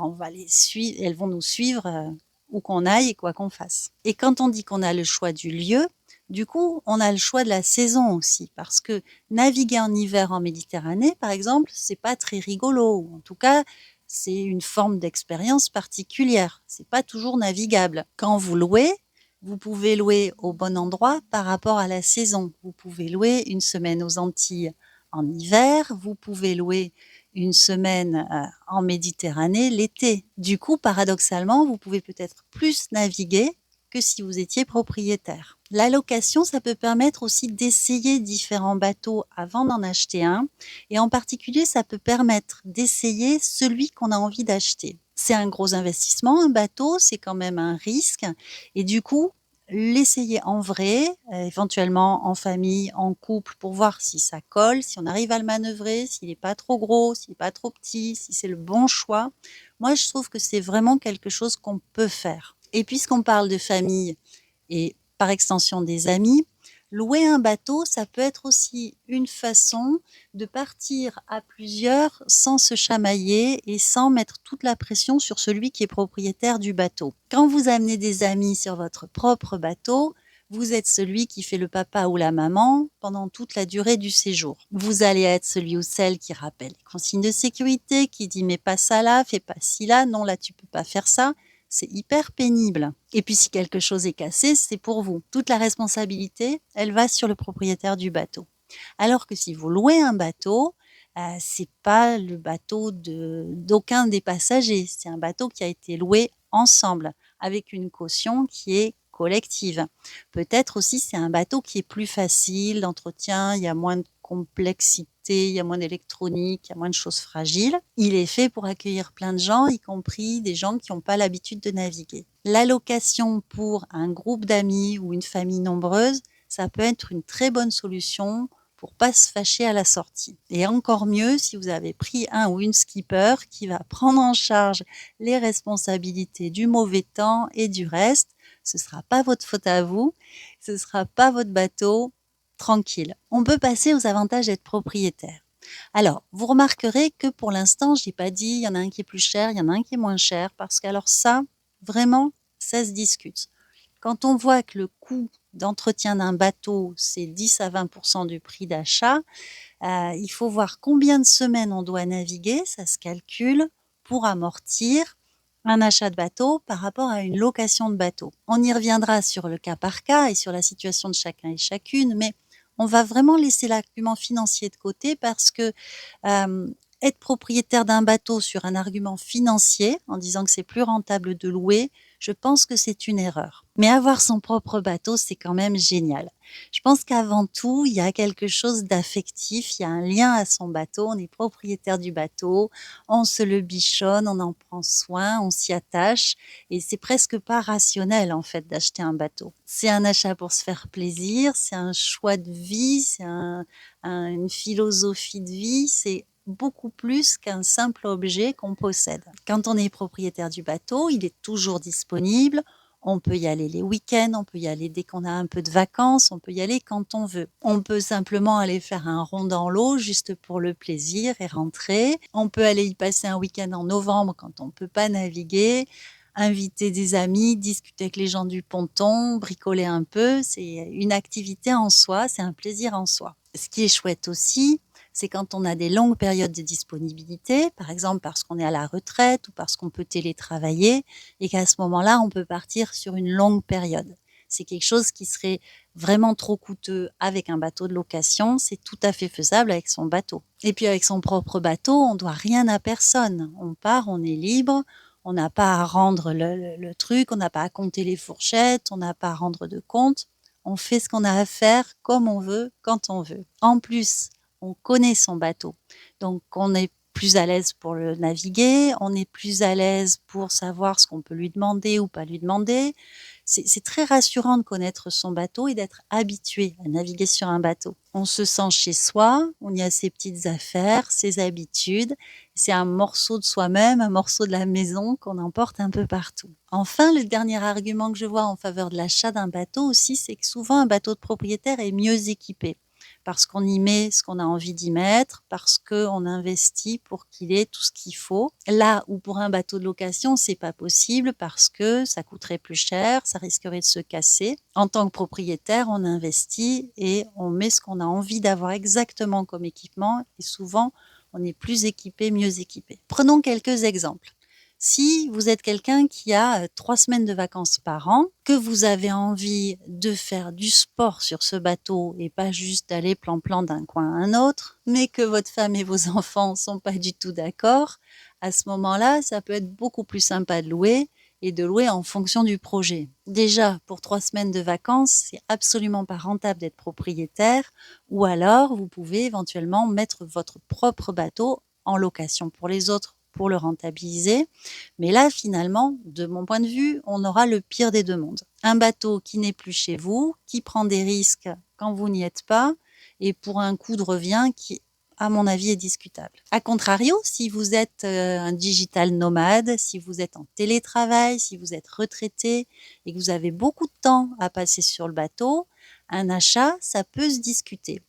on va les suivre, elles vont nous suivre où qu'on aille et quoi qu'on fasse. Et quand on dit qu'on a le choix du lieu, du coup, on a le choix de la saison aussi, parce que naviguer en hiver en Méditerranée, par exemple, c'est pas très rigolo. En tout cas, c'est une forme d'expérience particulière. C'est pas toujours navigable. Quand vous louez, vous pouvez louer au bon endroit par rapport à la saison. Vous pouvez louer une semaine aux Antilles en hiver, vous pouvez louer une semaine en Méditerranée l'été. Du coup, paradoxalement, vous pouvez peut-être plus naviguer que si vous étiez propriétaire. La location, ça peut permettre aussi d'essayer différents bateaux avant d'en acheter un. Et en particulier, ça peut permettre d'essayer celui qu'on a envie d'acheter. C'est un gros investissement, un bateau, c'est quand même un risque. Et du coup, l'essayer en vrai, éventuellement en famille, en couple, pour voir si ça colle, si on arrive à le manœuvrer, s'il n'est pas trop gros, s'il n'est pas trop petit, si c'est le bon choix. Moi, je trouve que c'est vraiment quelque chose qu'on peut faire. Et puisqu'on parle de famille et par extension des amis, louer un bateau, ça peut être aussi une façon de partir à plusieurs sans se chamailler et sans mettre toute la pression sur celui qui est propriétaire du bateau. Quand vous amenez des amis sur votre propre bateau, vous êtes celui qui fait le papa ou la maman pendant toute la durée du séjour. Vous allez être celui ou celle qui rappelle les consignes de sécurité, qui dit mais pas ça là, fais pas ci là, non là tu peux pas faire ça. C'est hyper pénible. Et puis si quelque chose est cassé, c'est pour vous. Toute la responsabilité, elle va sur le propriétaire du bateau. Alors que si vous louez un bateau, C'est pas le bateau d'aucun des passagers. C'est un bateau qui a été loué ensemble, avec une caution qui est collective. Peut-être aussi c'est un bateau qui est plus facile d'entretien, il y a moins de complexité, il y a moins d'électronique, il y a moins de choses fragiles. Il est fait pour accueillir plein de gens, y compris des gens qui n'ont pas l'habitude de naviguer. La location pour un groupe d'amis ou une famille nombreuse, ça peut être une très bonne solution pour pas se fâcher à la sortie. Et encore mieux si vous avez pris un ou une skipper qui va prendre en charge les responsabilités du mauvais temps et du reste. Ce sera pas votre faute à vous, ce sera pas votre bateau, tranquille. On peut passer aux avantages d'être propriétaire. Alors, vous remarquerez que pour l'instant, j'ai pas dit il y en a un qui est plus cher, il y en a un qui est moins cher, parce qu'alors ça, vraiment, ça se discute. Quand on voit que le coût d'entretien d'un bateau, c'est 10 à 20% du prix d'achat, il faut voir combien de semaines on doit naviguer, ça se calcule, pour amortir un achat de bateau par rapport à une location de bateau. On y reviendra sur le cas par cas et sur la situation de chacun et chacune, mais on va vraiment laisser l'argument financier de côté parce que être propriétaire d'un bateau sur un argument financier, en disant que c'est plus rentable de louer, je pense que c'est une erreur. Mais avoir son propre bateau, c'est quand même génial. Je pense qu'avant tout, il y a quelque chose d'affectif, il y a un lien à son bateau, on est propriétaire du bateau, on se le bichonne, on en prend soin, on s'y attache et c'est presque pas rationnel en fait d'acheter un bateau. C'est un achat pour se faire plaisir, c'est un choix de vie, c'est une philosophie de vie, c'est beaucoup plus qu'un simple objet qu'on possède. Quand on est propriétaire du bateau, il est toujours disponible. On peut y aller les week-ends, on peut y aller dès qu'on a un peu de vacances, on peut y aller quand on veut. On peut simplement aller faire un rond dans l'eau juste pour le plaisir et rentrer. On peut aller y passer un week-end en novembre quand on ne peut pas naviguer, inviter des amis, discuter avec les gens du ponton, bricoler un peu. C'est une activité en soi, c'est un plaisir en soi. Ce qui est chouette aussi, c'est quand on a des longues périodes de disponibilité, par exemple parce qu'on est à la retraite ou parce qu'on peut télétravailler, et qu'à ce moment-là, on peut partir sur une longue période. C'est quelque chose qui serait vraiment trop coûteux avec un bateau de location, c'est tout à fait faisable avec son bateau. Et puis avec son propre bateau, on ne doit rien à personne. On part, on est libre, on n'a pas à rendre le truc, on n'a pas à compter les fourchettes, on n'a pas à rendre de compte. On fait ce qu'on a à faire comme on veut, quand on veut. En plus, on connaît son bateau. Donc, on est plus à l'aise pour le naviguer, on est plus à l'aise pour savoir ce qu'on peut lui demander ou pas lui demander. C'est très rassurant de connaître son bateau et d'être habitué à naviguer sur un bateau. On se sent chez soi, on y a ses petites affaires, ses habitudes. C'est un morceau de soi-même, un morceau de la maison qu'on emporte un peu partout. Enfin, le dernier argument que je vois en faveur de l'achat d'un bateau aussi, c'est que souvent un bateau de propriétaire est mieux équipé parce qu'on y met ce qu'on a envie d'y mettre, parce qu'on investit pour qu'il ait tout ce qu'il faut. Là où pour un bateau de location, c'est pas possible parce que ça coûterait plus cher, ça risquerait de se casser. En tant que propriétaire, on investit et on met ce qu'on a envie d'avoir exactement comme équipement et souvent, on est plus équipé, mieux équipé. Prenons quelques exemples. Si vous êtes quelqu'un qui a 3 semaines de vacances par an, que vous avez envie de faire du sport sur ce bateau et pas juste d'aller plan-plan d'un coin à un autre, mais que votre femme et vos enfants sont pas du tout d'accord, à ce moment-là, ça peut être beaucoup plus sympa de louer et de louer en fonction du projet. Déjà, pour 3 semaines de vacances, c'est absolument pas rentable d'être propriétaire ou alors vous pouvez éventuellement mettre votre propre bateau en location pour les autres pour le rentabiliser. Mais là, finalement, de mon point de vue, on aura le pire des deux mondes. Un bateau qui n'est plus chez vous, qui prend des risques quand vous n'y êtes pas, et pour un coût de revient qui, à mon avis, est discutable. A contrario, si vous êtes un digital nomade, si vous êtes en télétravail, si vous êtes retraité et que vous avez beaucoup de temps à passer sur le bateau, un achat, ça peut se discuter.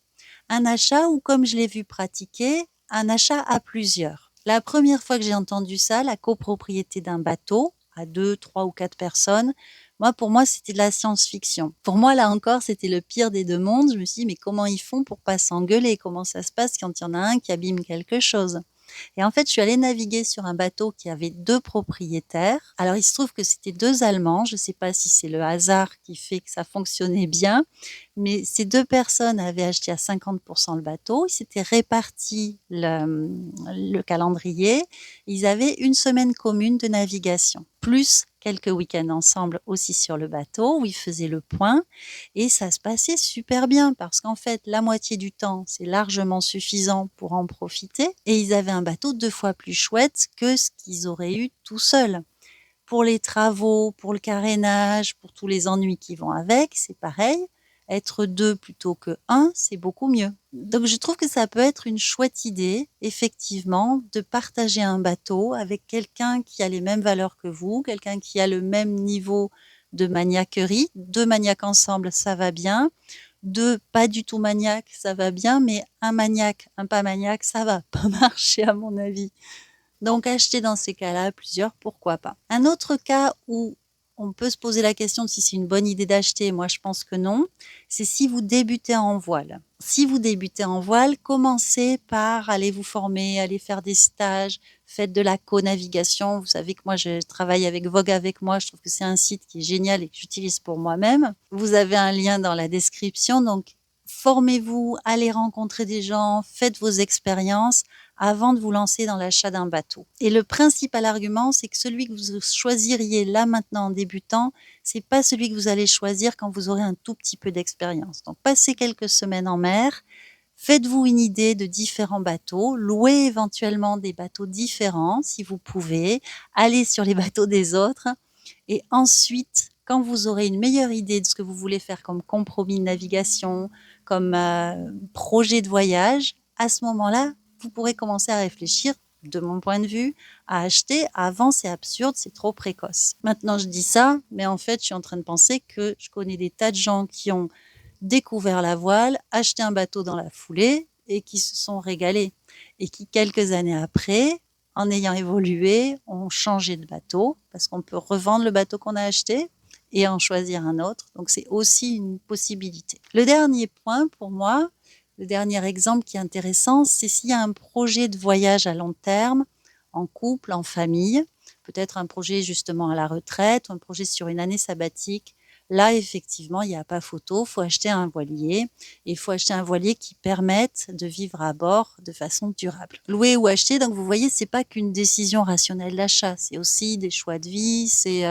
Un achat ou, comme je l'ai vu pratiquer, un achat à plusieurs. La première fois que j'ai entendu ça, la copropriété d'un bateau à 2, 3 ou 4 personnes, pour moi, c'était de la science-fiction. Pour moi, là encore, c'était le pire des deux mondes. Je me suis dit, mais comment ils font pour pas s'engueuler? Comment ça se passe quand il y en a un qui abîme quelque chose? Et en fait, je suis allée naviguer sur un bateau qui avait 2 propriétaires. Alors, il se trouve que c'était 2 Allemands. Je ne sais pas si c'est le hasard qui fait que ça fonctionnait bien, mais ces 2 personnes avaient acheté à 50 le bateau. Ils s'étaient répartis le calendrier. Ils avaient une semaine commune de navigation, plus quelques week-ends ensemble aussi sur le bateau où ils faisaient le point. Et ça se passait super bien parce qu'en fait, la moitié du temps, c'est largement suffisant pour en profiter. Et ils avaient un bateau 2 fois plus chouette que ce qu'ils auraient eu tout seuls. Pour les travaux, pour le carénage, pour tous les ennuis qui vont avec, c'est pareil. Être 2 plutôt que 1, c'est beaucoup mieux. Donc je trouve que ça peut être une chouette idée, effectivement, de partager un bateau avec quelqu'un qui a les mêmes valeurs que vous, quelqu'un qui a le même niveau de maniaquerie. 2 maniaques ensemble, ça va bien. 2 pas du tout maniaques, ça va bien, mais un maniaque, un pas maniaque, ça va pas marcher à mon avis. Donc acheter dans ces cas-là plusieurs, pourquoi pas. Un autre cas où on peut se poser la question de si c'est une bonne idée d'acheter, moi je pense que non, c'est si vous débutez en voile. Si vous débutez en voile, commencez par aller vous former, aller faire des stages, faites de la co-navigation. Vous savez que moi je travaille avec Vogue avec moi, je trouve que c'est un site qui est génial et que j'utilise pour moi-même. Vous avez un lien dans la description, donc formez-vous, allez rencontrer des gens, faites vos expériences avant de vous lancer dans l'achat d'un bateau. Et le principal argument, c'est que celui que vous choisiriez là maintenant en débutant, c'est pas celui que vous allez choisir quand vous aurez un tout petit peu d'expérience. Donc passez quelques semaines en mer, faites-vous une idée de différents bateaux, louez éventuellement des bateaux différents si vous pouvez, allez sur les bateaux des autres et ensuite, quand vous aurez une meilleure idée de ce que vous voulez faire comme compromis de navigation, comme projet de voyage, à ce moment-là, vous pourrez commencer à réfléchir, de mon point de vue, à acheter. Avant, c'est absurde, c'est trop précoce. Maintenant, je dis ça, mais en fait, je suis en train de penser que je connais des tas de gens qui ont découvert la voile, acheté un bateau dans la foulée et qui se sont régalés. Et qui, quelques années après, en ayant évolué, ont changé de bateau parce qu'on peut revendre le bateau qu'on a acheté et en choisir un autre. Donc, c'est aussi une possibilité. Le dernier point pour moi, le dernier exemple qui est intéressant, c'est s'il y a un projet de voyage à long terme, en couple, en famille, peut-être un projet justement à la retraite, ou un projet sur une année sabbatique. Là, effectivement, il n'y a pas photo, il faut acheter un voilier et il faut acheter un voilier qui permette de vivre à bord de façon durable. Louer ou acheter, donc vous voyez, c'est pas qu'une décision rationnelle d'achat, c'est aussi des choix de vie, c'est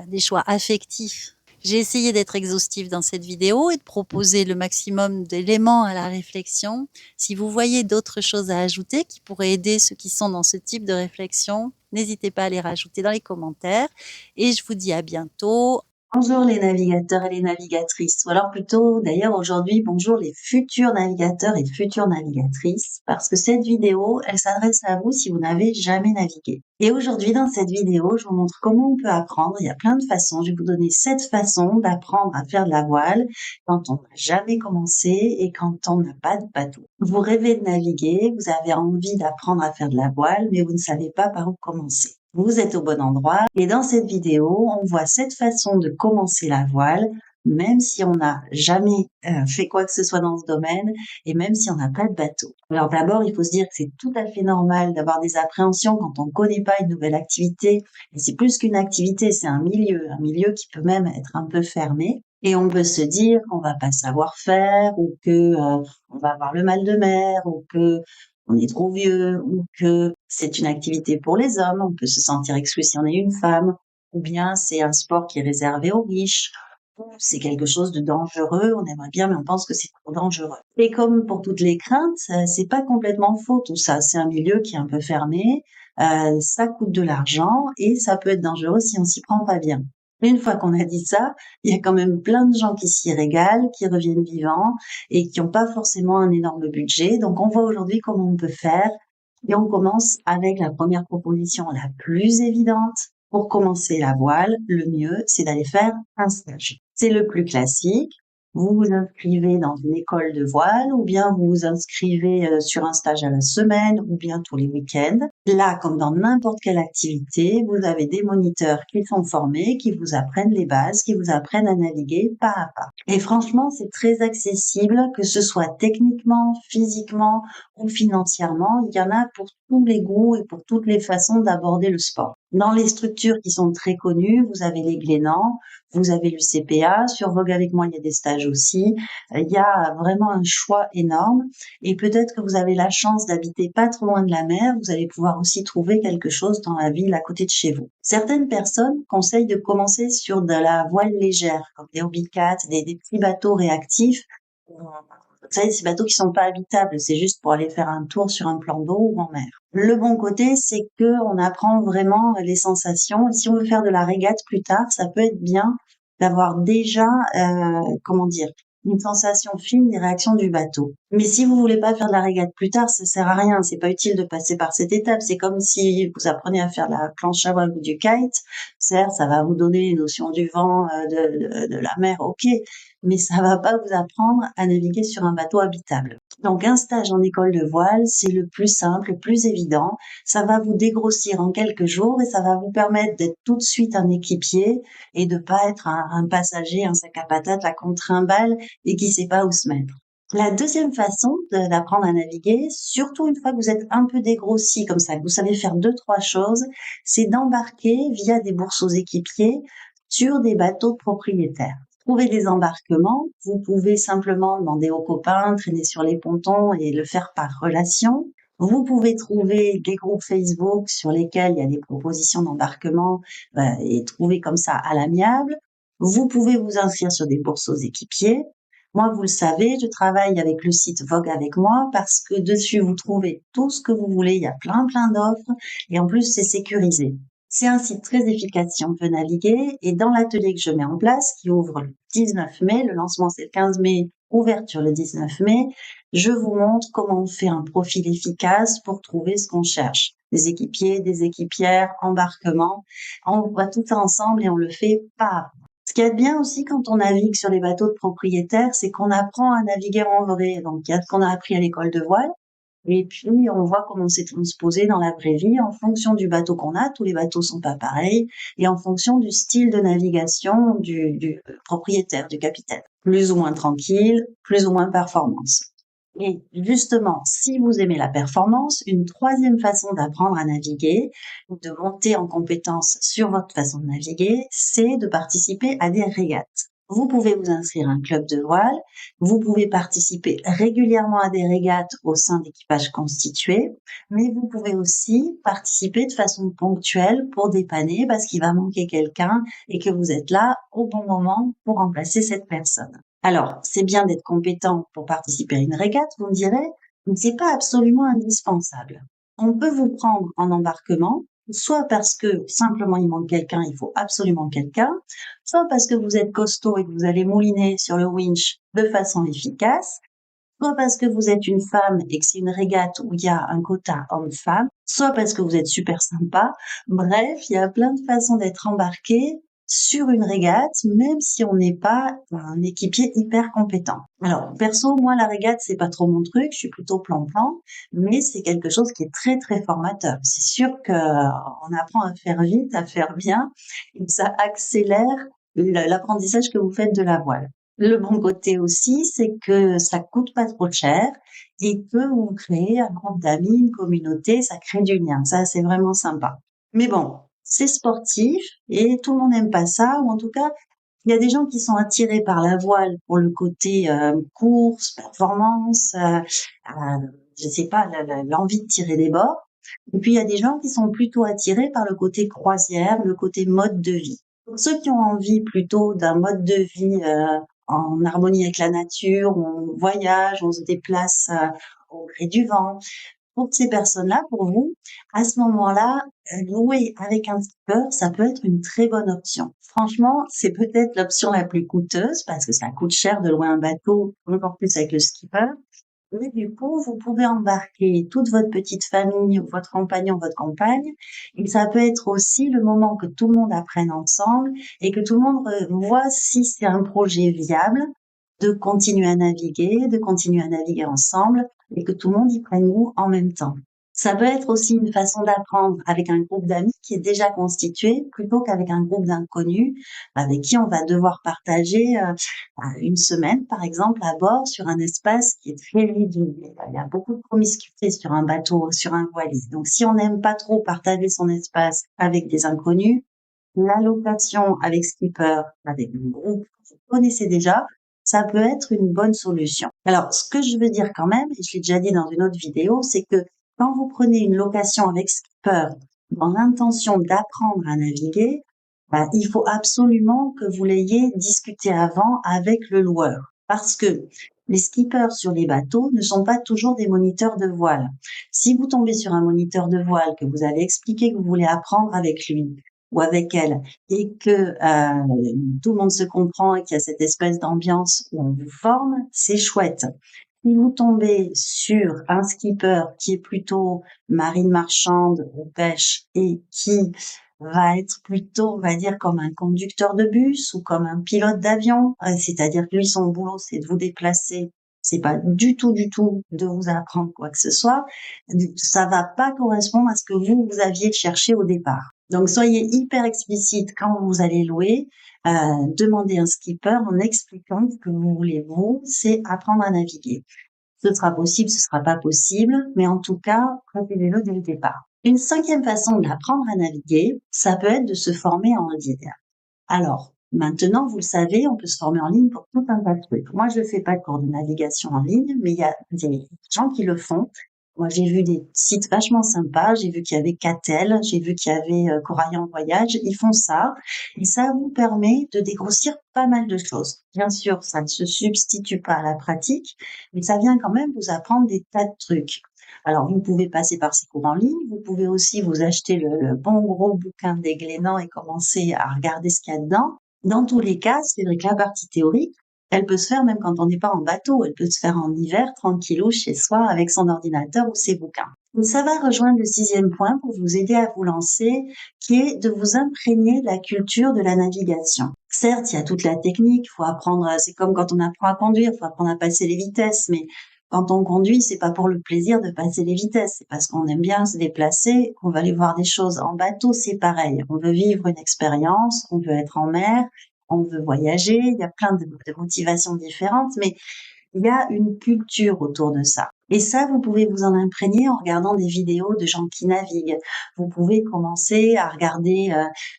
des choix affectifs. J'ai essayé d'être exhaustive dans cette vidéo et de proposer le maximum d'éléments à la réflexion. Si vous voyez d'autres choses à ajouter qui pourraient aider ceux qui sont dans ce type de réflexion, n'hésitez pas à les rajouter dans les commentaires. Et je vous dis à bientôt. Bonjour les navigateurs et les navigatrices, ou alors plutôt d'ailleurs aujourd'hui bonjour les futurs navigateurs et futures navigatrices, parce que cette vidéo, elle s'adresse à vous si vous n'avez jamais navigué. Et aujourd'hui dans cette vidéo, je vous montre comment on peut apprendre, il y a plein de façons, je vais vous donner 7 façons d'apprendre à faire de la voile quand on n'a jamais commencé et quand on n'a pas de bateau. Vous rêvez de naviguer, vous avez envie d'apprendre à faire de la voile, mais vous ne savez pas par où commencer. Vous êtes au bon endroit et dans cette vidéo, on voit 7 façons de commencer la voile, même si on n'a jamais fait quoi que ce soit dans ce domaine et même si on n'a pas de bateau. Alors d'abord, il faut se dire que c'est tout à fait normal d'avoir des appréhensions quand on ne connaît pas une nouvelle activité. Et c'est plus qu'une activité, c'est un milieu qui peut même être un peu fermé. Et on peut se dire qu'on va pas savoir faire ou que on va avoir le mal de mer ou que on est trop vieux ou que c'est une activité pour les hommes, on peut se sentir exclu si on est une femme, ou bien c'est un sport qui est réservé aux riches, ou c'est quelque chose de dangereux, on aimerait bien mais on pense que c'est trop dangereux. Et comme pour toutes les craintes, c'est pas complètement faux tout ça, c'est un milieu qui est un peu fermé, ça coûte de l'argent et ça peut être dangereux si on s'y prend pas bien. Une fois qu'on a dit ça, il y a quand même plein de gens qui s'y régalent, qui reviennent vivants et qui n'ont pas forcément un énorme budget. Donc, on voit aujourd'hui comment on peut faire. Et on commence avec la première proposition la plus évidente. Pour commencer la voile, le mieux, c'est d'aller faire un stage. C'est le plus classique. vous vous inscrivez dans une école de voile ou bien vous vous inscrivez sur un stage à la semaine ou bien tous les week-ends. Là, comme dans n'importe quelle activité, vous avez des moniteurs qui sont formés, qui vous apprennent les bases, qui vous apprennent à naviguer pas à pas. Et franchement, c'est très accessible, que ce soit techniquement, physiquement ou financièrement. Il y en a pour tous les goûts et pour toutes les façons d'aborder le sport. Dans les structures qui sont très connues, vous avez les Glénans, vous avez l'UCPA, sur Vogue avec moi, il y a des stages aussi. Il y a vraiment un choix énorme et peut-être que vous avez la chance d'habiter pas trop loin de la mer, vous allez pouvoir aussi trouver quelque chose dans la ville à côté de chez vous. Certaines personnes conseillent de commencer sur de la voile légère, comme des hobbycats, des petits bateaux réactifs. Vous savez, ces bateaux qui sont pas habitables, c'est juste pour aller faire un tour sur un plan d'eau ou en mer. Le bon côté, c'est que on apprend vraiment les sensations. Et si on veut faire de la régate plus tard, ça peut être bien d'avoir déjà, comment dire, une sensation fine des réactions du bateau. Mais si vous voulez pas faire de la régate plus tard, ça sert à rien. C'est pas utile de passer par cette étape. C'est comme si vous appreniez à faire de la planche à voile ou du kite. Certes, ça va vous donner une notion du vent, de la mer, ok, mais ça va pas vous apprendre à naviguer sur un bateau habitable. Donc un stage en école de voile, c'est le plus simple, le plus évident. Ça va vous dégrossir en quelques jours et ça va vous permettre d'être tout de suite un équipier et de pas être un passager, un sac à patates, la contre-trimballe et qui sait pas où se mettre. La deuxième façon d'apprendre à naviguer, surtout une fois que vous êtes un peu dégrossi comme ça, que vous savez faire deux, trois choses, c'est d'embarquer via des bourses aux équipiers sur des bateaux de propriétaires. Trouver des embarquements, vous pouvez simplement demander aux copains, traîner sur les pontons et le faire par relation. Vous pouvez trouver des groupes Facebook sur lesquels il y a des propositions d'embarquement et trouver comme ça à l'amiable. Vous pouvez vous inscrire sur des bourses aux équipiers. Moi, vous le savez, je travaille avec le site Vogue avec moi parce que dessus, vous trouvez tout ce que vous voulez. Il y a plein d'offres et en plus, c'est sécurisé. C'est un site très efficace si on veut naviguer et dans l'atelier que je mets en place, qui ouvre le 19 mai, le lancement c'est le 15 mai, ouverture le 19 mai, je vous montre comment on fait un profil efficace pour trouver ce qu'on cherche. Des équipiers, des équipières, embarquements. On voit tout ça ensemble et on le fait pas à pas. Ce qu'il y a de bien aussi quand on navigue sur les bateaux de propriétaires, c'est qu'on apprend à naviguer en vrai. Donc, il y a ce qu'on a appris à l'école de voile. Et puis, on voit comment c'est transposé dans la vraie vie en fonction du bateau qu'on a. Tous les bateaux sont pas pareils. Et en fonction du style de navigation du propriétaire, du capitaine. Plus ou moins tranquille, plus ou moins performance. Et justement, si vous aimez la performance, une troisième façon d'apprendre à naviguer, ou de monter en compétence sur votre façon de naviguer, c'est de participer à des régates. Vous pouvez vous inscrire à un club de voile, vous pouvez participer régulièrement à des régates au sein d'équipages constitués, mais vous pouvez aussi participer de façon ponctuelle pour dépanner parce qu'il va manquer quelqu'un et que vous êtes là au bon moment pour remplacer cette personne. Alors, c'est bien d'être compétent pour participer à une régate, vous me direz, mais c'est pas absolument indispensable. On peut vous prendre en embarquement, soit parce que simplement il manque quelqu'un, il faut absolument quelqu'un, soit parce que vous êtes costaud et que vous allez mouliner sur le winch de façon efficace, soit parce que vous êtes une femme et que c'est une régate où il y a un quota homme-femme, soit parce que vous êtes super sympa. Bref, il y a plein de façons d'être embarqué sur une régate, même si on n'est pas un équipier hyper compétent. Alors, perso, moi, la régate, c'est pas trop mon truc, je suis plutôt plan-plan, mais c'est quelque chose qui est très formateur. C'est sûr qu'on apprend à faire vite, à faire bien, et que ça accélère l'apprentissage que vous faites de la voile. Le bon côté aussi, c'est que ça coûte pas trop cher et que vous créez un groupe d'amis, une communauté, ça crée du lien. Ça, c'est vraiment sympa. Mais bon, c'est sportif et tout le monde n'aime pas ça, ou en tout cas, il y a des gens qui sont attirés par la voile pour le côté course, performance, je sais pas, l'envie de tirer des bords. Et puis il y a des gens qui sont plutôt attirés par le côté croisière, le côté mode de vie. Pour ceux qui ont envie plutôt d'un mode de vie en harmonie avec la nature, on voyage, on se déplace au gré du vent, pour ces personnes-là, pour vous, à ce moment-là, louer avec un skipper, ça peut être une très bonne option. Franchement, c'est peut-être l'option la plus coûteuse parce que ça coûte cher de louer un bateau, encore plus avec le skipper. Mais du coup, vous pouvez embarquer toute votre petite famille, ou votre compagnon, votre compagne, et ça peut être aussi le moment que tout le monde apprenne ensemble et que tout le monde voit si c'est un projet viable de continuer à naviguer ensemble et que tout le monde y prenne goût en même temps. Ça peut être aussi une façon d'apprendre avec un groupe d'amis qui est déjà constitué plutôt qu'avec un groupe d'inconnus avec qui on va devoir partager une semaine, par exemple, à bord sur un espace qui est très régulier. Il y a beaucoup de promiscuité sur un bateau, sur un voilier. Donc, si on n'aime pas trop partager son espace avec des inconnus, l'allocation avec skipper, avec un groupe que vous connaissez déjà, ça peut être une bonne solution. Alors, ce que je veux dire quand même, et je l'ai déjà dit dans une autre vidéo, c'est que quand vous prenez une location avec skipper dans l'intention d'apprendre à naviguer, il faut absolument que vous l'ayez discuté avant avec le loueur. Parce que les skippers sur les bateaux ne sont pas toujours des moniteurs de voile. Si vous tombez sur un moniteur de voile, que vous avez expliqué que vous voulez apprendre avec lui ou avec elle, et que tout le monde se comprend et qu'il y a cette espèce d'ambiance où on vous forme, c'est chouette. Si vous tombez sur un skipper qui est plutôt marine marchande ou pêche et qui va être plutôt, on va dire, comme un conducteur de bus ou comme un pilote d'avion, c'est-à-dire que lui, son boulot, c'est de vous déplacer, c'est pas du tout de vous apprendre quoi que ce soit, ça va pas correspondre à ce que vous aviez cherché au départ. Donc, soyez hyper explicite quand vous allez louer, demandez un skipper en expliquant ce que vous voulez, vous, c'est apprendre à naviguer. Ce sera possible, ce sera pas possible, mais en tout cas, prévoyez-le dès le départ. Une cinquième façon d'apprendre à naviguer, ça peut être de se former en ligne. Alors, maintenant, vous le savez, on peut se former en ligne pour tout un tas de trucs. Moi, je ne fais pas de cours de navigation en ligne, mais il y a des gens qui le font. Moi, j'ai vu des sites vachement sympas. J'ai vu qu'il y avait Catel, j'ai vu qu'il y avait Corail en voyage. Ils font ça et ça vous permet de dégrossir pas mal de choses. Bien sûr, ça ne se substitue pas à la pratique, mais ça vient quand même vous apprendre des tas de trucs. Alors, vous pouvez passer par ces cours en ligne. Vous pouvez aussi vous acheter le bon gros bouquin des Glénans et commencer à regarder ce qu'il y a dedans. Dans tous les cas, c'est vrai que la partie théorique, elle peut se faire même quand on n'est pas en bateau. Elle peut se faire en hiver, tranquillou, chez soi, avec son ordinateur ou ses bouquins. Donc, ça va rejoindre le sixième point pour vous aider à vous lancer, qui est de vous imprégner de la culture de la navigation. Certes, il y a toute la technique, faut apprendre, c'est comme quand on apprend à conduire, faut apprendre à passer les vitesses, mais quand on conduit, c'est pas pour le plaisir de passer les vitesses, c'est parce qu'on aime bien se déplacer, qu'on va aller voir des choses. En bateau, c'est pareil. On veut vivre une expérience, on veut être en mer, on veut voyager. Il y a plein de motivations différentes, mais il y a une culture autour de ça. Et ça, vous pouvez vous en imprégner en regardant des vidéos de gens qui naviguent. Vous pouvez commencer à regarder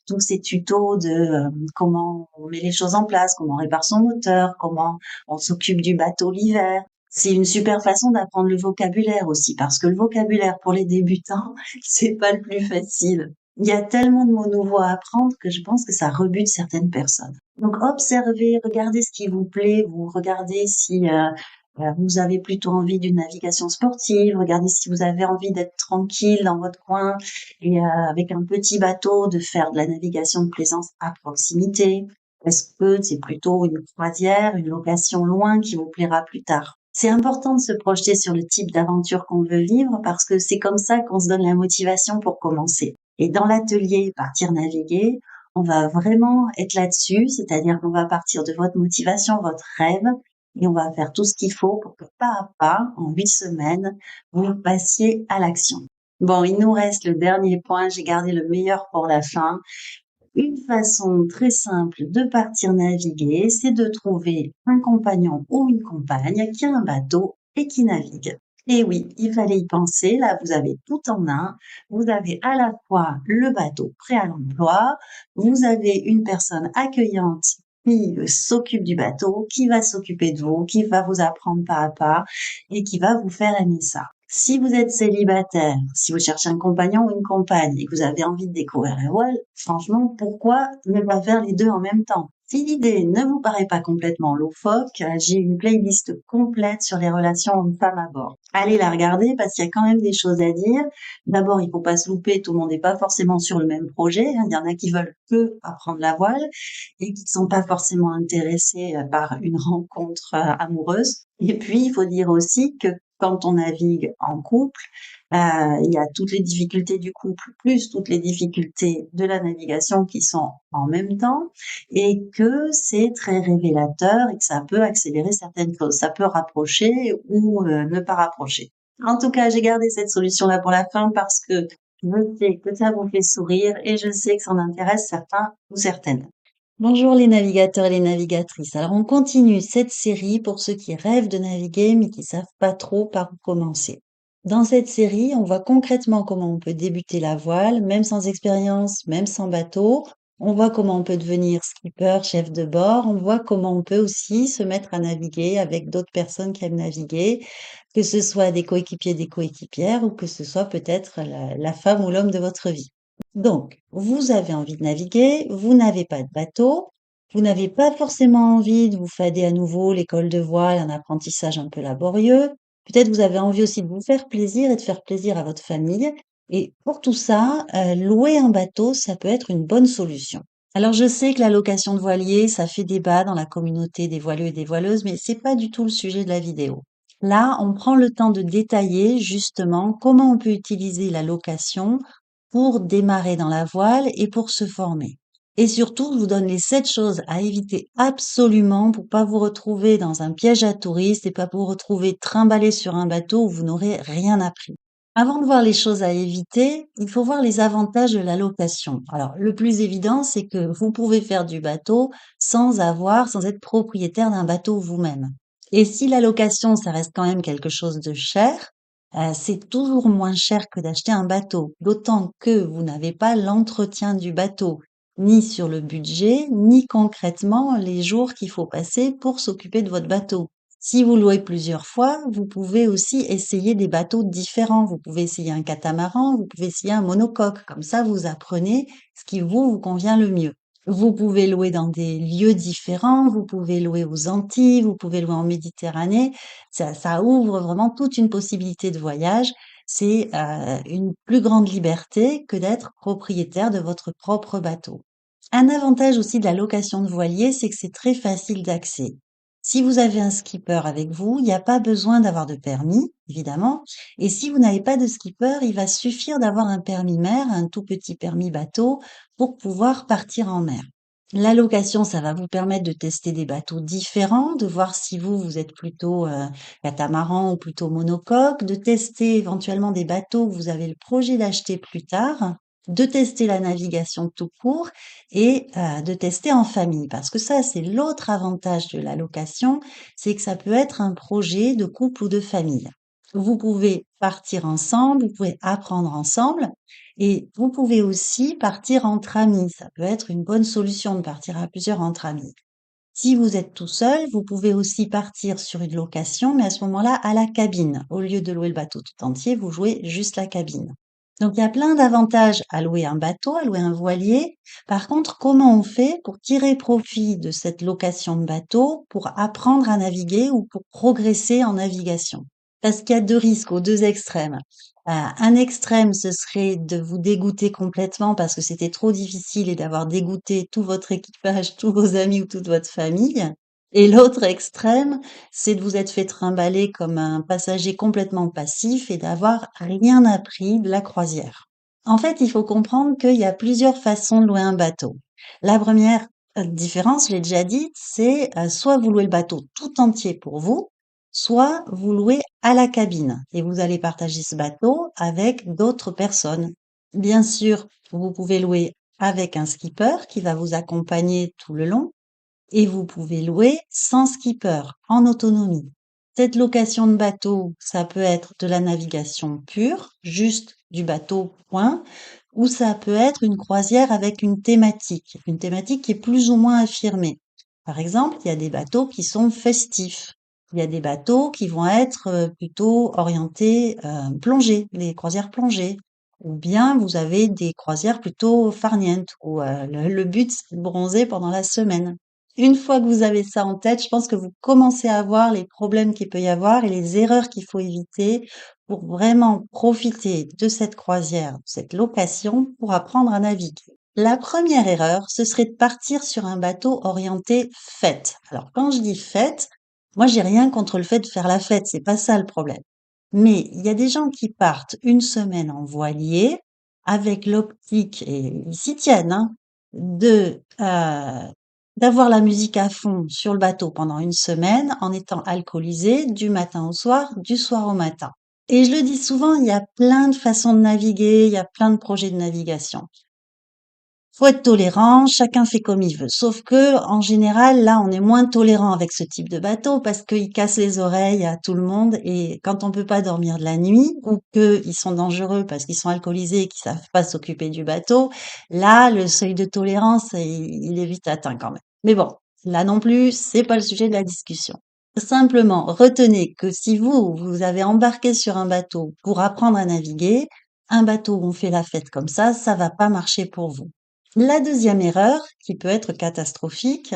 tous ces tutos de comment on met les choses en place, comment on répare son moteur, comment on s'occupe du bateau l'hiver. C'est une super façon d'apprendre le vocabulaire aussi, parce que le vocabulaire pour les débutants, c'est pas le plus facile. Il y a tellement de mots nouveaux à apprendre que je pense que ça rebute certaines personnes. Donc observez, regardez ce qui vous plaît, vous regardez si vous avez plutôt envie d'une navigation sportive, regardez si vous avez envie d'être tranquille dans votre coin et avec un petit bateau de faire de la navigation de plaisance à proximité. Est-ce que c'est plutôt une croisière, une location loin qui vous plaira plus tard? C'est important de se projeter sur le type d'aventure qu'on veut vivre parce que c'est comme ça qu'on se donne la motivation pour commencer. Et dans l'atelier Partir naviguer, on va vraiment être là-dessus, c'est-à-dire qu'on va partir de votre motivation, votre rêve, et on va faire tout ce qu'il faut pour que pas à pas, en 8 semaines, vous passiez à l'action. Bon, il nous reste le dernier point, j'ai gardé le meilleur pour la fin. Une façon très simple de partir naviguer, c'est de trouver un compagnon ou une compagne qui a un bateau et qui navigue. Et oui, il fallait y penser, là vous avez tout en un, vous avez à la fois le bateau prêt à l'emploi, vous avez une personne accueillante qui s'occupe du bateau, qui va s'occuper de vous, qui va vous apprendre pas à pas et qui va vous faire aimer ça. Si vous êtes célibataire, si vous cherchez un compagnon ou une compagne et que vous avez envie de découvrir la voile, franchement, pourquoi ne pas faire les deux en même temps? Si l'idée ne vous paraît pas complètement loufoque, j'ai une playlist complète sur les relations hommes-femmes à bord. Allez la regarder parce qu'il y a quand même des choses à dire. D'abord, il faut pas se louper, tout le monde n'est pas forcément sur le même projet. Il y en a qui veulent que apprendre la voile et qui ne sont pas forcément intéressés par une rencontre amoureuse. Et puis, il faut dire aussi que quand on navigue en couple, Il y a toutes les difficultés du couple, plus toutes les difficultés de la navigation qui sont en même temps, et que c'est très révélateur et que ça peut accélérer certaines choses. Ça peut rapprocher ou ne pas rapprocher. En tout cas, j'ai gardé cette solution-là pour la fin parce que je sais que ça vous fait sourire et je sais que ça en intéresse certains ou certaines. Bonjour les navigateurs et les navigatrices. Alors on continue cette série pour ceux qui rêvent de naviguer mais qui savent pas trop par où commencer. Dans cette série, on voit concrètement comment on peut débuter la voile, même sans expérience, même sans bateau. On voit comment on peut devenir skipper, chef de bord. On voit comment on peut aussi se mettre à naviguer avec d'autres personnes qui aiment naviguer, que ce soit des coéquipiers, des coéquipières ou que ce soit peut-être la femme ou l'homme de votre vie. Donc, vous avez envie de naviguer, vous n'avez pas de bateau, vous n'avez pas forcément envie de vous fader à nouveau l'école de voile, un apprentissage un peu laborieux. Peut-être vous avez envie aussi de vous faire plaisir et de faire plaisir à votre famille. Et pour tout ça, louer un bateau, ça peut être une bonne solution. Alors je sais que la location de voilier, ça fait débat dans la communauté des voileux et des voileuses, mais c'est pas du tout le sujet de la vidéo. Là, on prend le temps de détailler justement comment on peut utiliser la location pour démarrer dans la voile et pour se former. Et surtout, je vous donne les 7 choses à éviter absolument pour pas vous retrouver dans un piège à touristes et pas vous retrouver trimballé sur un bateau où vous n'aurez rien appris. Avant de voir les choses à éviter, il faut voir les avantages de la location. Alors, le plus évident, c'est que vous pouvez faire du bateau sans être propriétaire d'un bateau vous-même. Et si la location, ça reste quand même quelque chose de cher, c'est toujours moins cher que d'acheter un bateau, d'autant que vous n'avez pas l'entretien du bateau, ni sur le budget, ni concrètement les jours qu'il faut passer pour s'occuper de votre bateau. Si vous louez plusieurs fois, vous pouvez aussi essayer des bateaux différents. Vous pouvez essayer un catamaran, vous pouvez essayer un monocoque. Comme ça, vous apprenez ce qui vous convient le mieux. Vous pouvez louer dans des lieux différents, vous pouvez louer aux Antilles, vous pouvez louer en Méditerranée. Ça ouvre vraiment toute une possibilité de voyage. C'est une plus grande liberté que d'être propriétaire de votre propre bateau. Un avantage aussi de la location de voilier, c'est que c'est très facile d'accès. Si vous avez un skipper avec vous, il n'y a pas besoin d'avoir de permis, évidemment. Et si vous n'avez pas de skipper, il va suffire d'avoir un permis mer, un tout petit permis bateau, pour pouvoir partir en mer. La location, ça va vous permettre de tester des bateaux différents, de voir si vous êtes plutôt catamaran ou plutôt monocoque, de tester éventuellement des bateaux que vous avez le projet d'acheter plus tard, de tester la navigation tout court et de tester en famille. Parce que ça, c'est l'autre avantage de la location, c'est que ça peut être un projet de couple ou de famille. Vous pouvez partir ensemble, vous pouvez apprendre ensemble et vous pouvez aussi partir entre amis. Ça peut être une bonne solution de partir à plusieurs entre amis. Si vous êtes tout seul, vous pouvez aussi partir sur une location, mais à ce moment-là, à la cabine. Au lieu de louer le bateau tout entier, vous jouez juste la cabine. Donc, il y a plein d'avantages à louer un bateau, à louer un voilier. Par contre, comment on fait pour tirer profit de cette location de bateau, pour apprendre à naviguer ou pour progresser en navigation? Parce qu'il y a 2 risques aux 2 extrêmes. Un extrême, ce serait de vous dégoûter complètement parce que c'était trop difficile et d'avoir dégoûté tout votre équipage, tous vos amis ou toute votre famille. Et l'autre extrême, c'est de vous être fait trimballer comme un passager complètement passif et d'avoir rien appris de la croisière. En fait, il faut comprendre qu'il y a plusieurs façons de louer un bateau. La première différence, je l'ai déjà dit, c'est soit vous louez le bateau tout entier pour vous, soit vous louez à la cabine et vous allez partager ce bateau avec d'autres personnes. Bien sûr, vous pouvez louer avec un skipper qui va vous accompagner tout le long et vous pouvez louer sans skipper, en autonomie. Cette location de bateau, ça peut être de la navigation pure, juste du bateau, point, ou ça peut être une croisière avec une thématique qui est plus ou moins affirmée. Par exemple, il y a des bateaux qui sont festifs. Il y a des bateaux qui vont être plutôt orientés plongée, les croisières plongées. Ou bien vous avez des croisières plutôt farnientes, où le but c'est de bronzer pendant la semaine. Une fois que vous avez ça en tête, je pense que vous commencez à voir les problèmes qu'il peut y avoir et les erreurs qu'il faut éviter pour vraiment profiter de cette croisière, de cette location pour apprendre à naviguer. La première erreur, ce serait de partir sur un bateau orienté fête. Alors, quand je dis fête, moi, j'ai rien contre le fait de faire la fête, c'est pas ça le problème. Mais il y a des gens qui partent une semaine en voilier avec l'optique, et ils s'y tiennent, hein, d'avoir la musique à fond sur le bateau pendant une semaine en étant alcoolisés du matin au soir, du soir au matin. Et je le dis souvent, il y a plein de façons de naviguer, il y a plein de projets de navigation. Faut être tolérant, chacun fait comme il veut. Sauf que, en général, là, on est moins tolérant avec ce type de bateau parce qu'il casse les oreilles à tout le monde et quand on peut pas dormir de la nuit ou qu'ils sont dangereux parce qu'ils sont alcoolisés et qu'ils savent pas s'occuper du bateau, là, le seuil de tolérance, il est vite atteint quand même. Mais bon, là non plus, c'est pas le sujet de la discussion. Simplement, retenez que si vous avez embarqué sur un bateau pour apprendre à naviguer, un bateau où on fait la fête comme ça va pas marcher pour vous. La deuxième erreur, qui peut être catastrophique,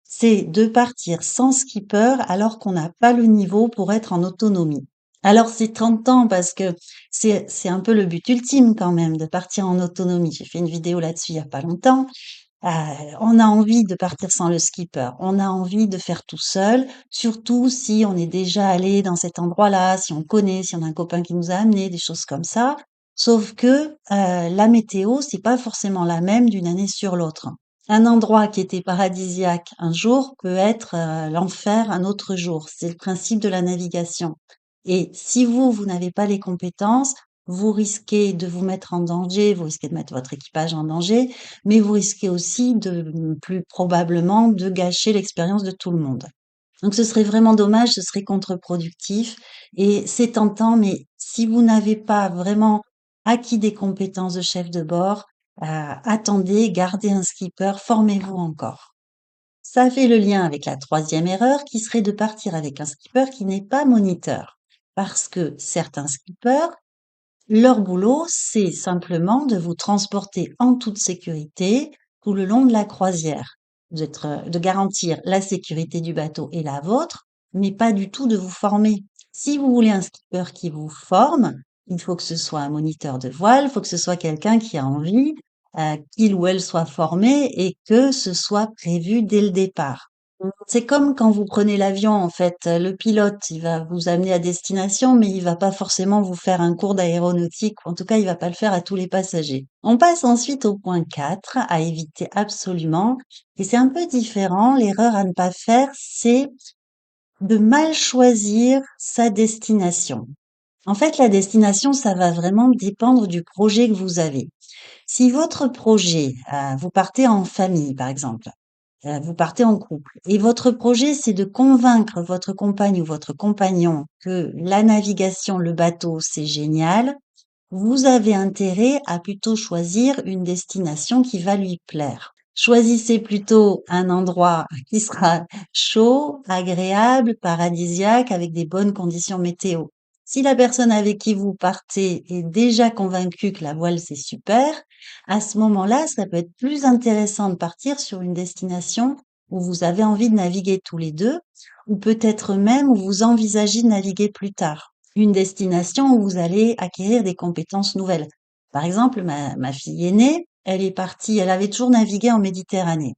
c'est de partir sans skipper alors qu'on n'a pas le niveau pour être en autonomie. Alors c'est tentant parce que c'est un peu le but ultime quand même de partir en autonomie. J'ai fait une vidéo là-dessus il y a pas longtemps. Euh, on a envie de partir sans le skipper. On a envie de faire tout seul, surtout si on est déjà allé dans cet endroit-là, si on connaît, si on a un copain qui nous a amené, des choses comme ça. Sauf que la météo, c'est pas forcément la même d'une année sur l'autre. Un endroit qui était paradisiaque un jour peut être l'enfer un autre jour. C'est le principe de la navigation. Et si vous n'avez pas les compétences, vous risquez de vous mettre en danger, vous risquez de mettre votre équipage en danger, mais vous risquez aussi plus probablement de gâcher l'expérience de tout le monde. Donc ce serait vraiment dommage, ce serait contre-productif et c'est tentant, mais si vous n'avez pas vraiment acquis des compétences de chef de bord, attendez, gardez un skipper, formez-vous encore. Ça fait le lien avec la troisième erreur qui serait de partir avec un skipper qui n'est pas moniteur. Parce que certains skippers leur boulot, c'est simplement de vous transporter en toute sécurité tout le long de la croisière, de garantir la sécurité du bateau et la vôtre, mais pas du tout de vous former. Si vous voulez un skipper qui vous forme, il faut que ce soit un moniteur de voile, il faut que ce soit quelqu'un qui a envie qu'il ou elle soit formé et que ce soit prévu dès le départ. C'est comme quand vous prenez l'avion, en fait. Le pilote, il va vous amener à destination, mais il va pas forcément vous faire un cours d'aéronautique, ou en tout cas, il va pas le faire à tous les passagers. On passe ensuite au point 4, à éviter absolument, et c'est un peu différent. L'erreur à ne pas faire, c'est de mal choisir sa destination. En fait, la destination, ça va vraiment dépendre du projet que vous avez. Si votre projet, vous partez en famille, par exemple, vous partez en couple et votre projet, c'est de convaincre votre compagne ou votre compagnon que la navigation, le bateau, c'est génial, vous avez intérêt à plutôt choisir une destination qui va lui plaire. Choisissez plutôt un endroit qui sera chaud, agréable, paradisiaque, avec des bonnes conditions météo. Si la personne avec qui vous partez est déjà convaincue que la voile c'est super, à ce moment-là, ça peut être plus intéressant de partir sur une destination où vous avez envie de naviguer tous les deux, ou peut-être même où vous envisagez de naviguer plus tard. Une destination où vous allez acquérir des compétences nouvelles. Par exemple, ma fille aînée, elle est partie, elle avait toujours navigué en Méditerranée.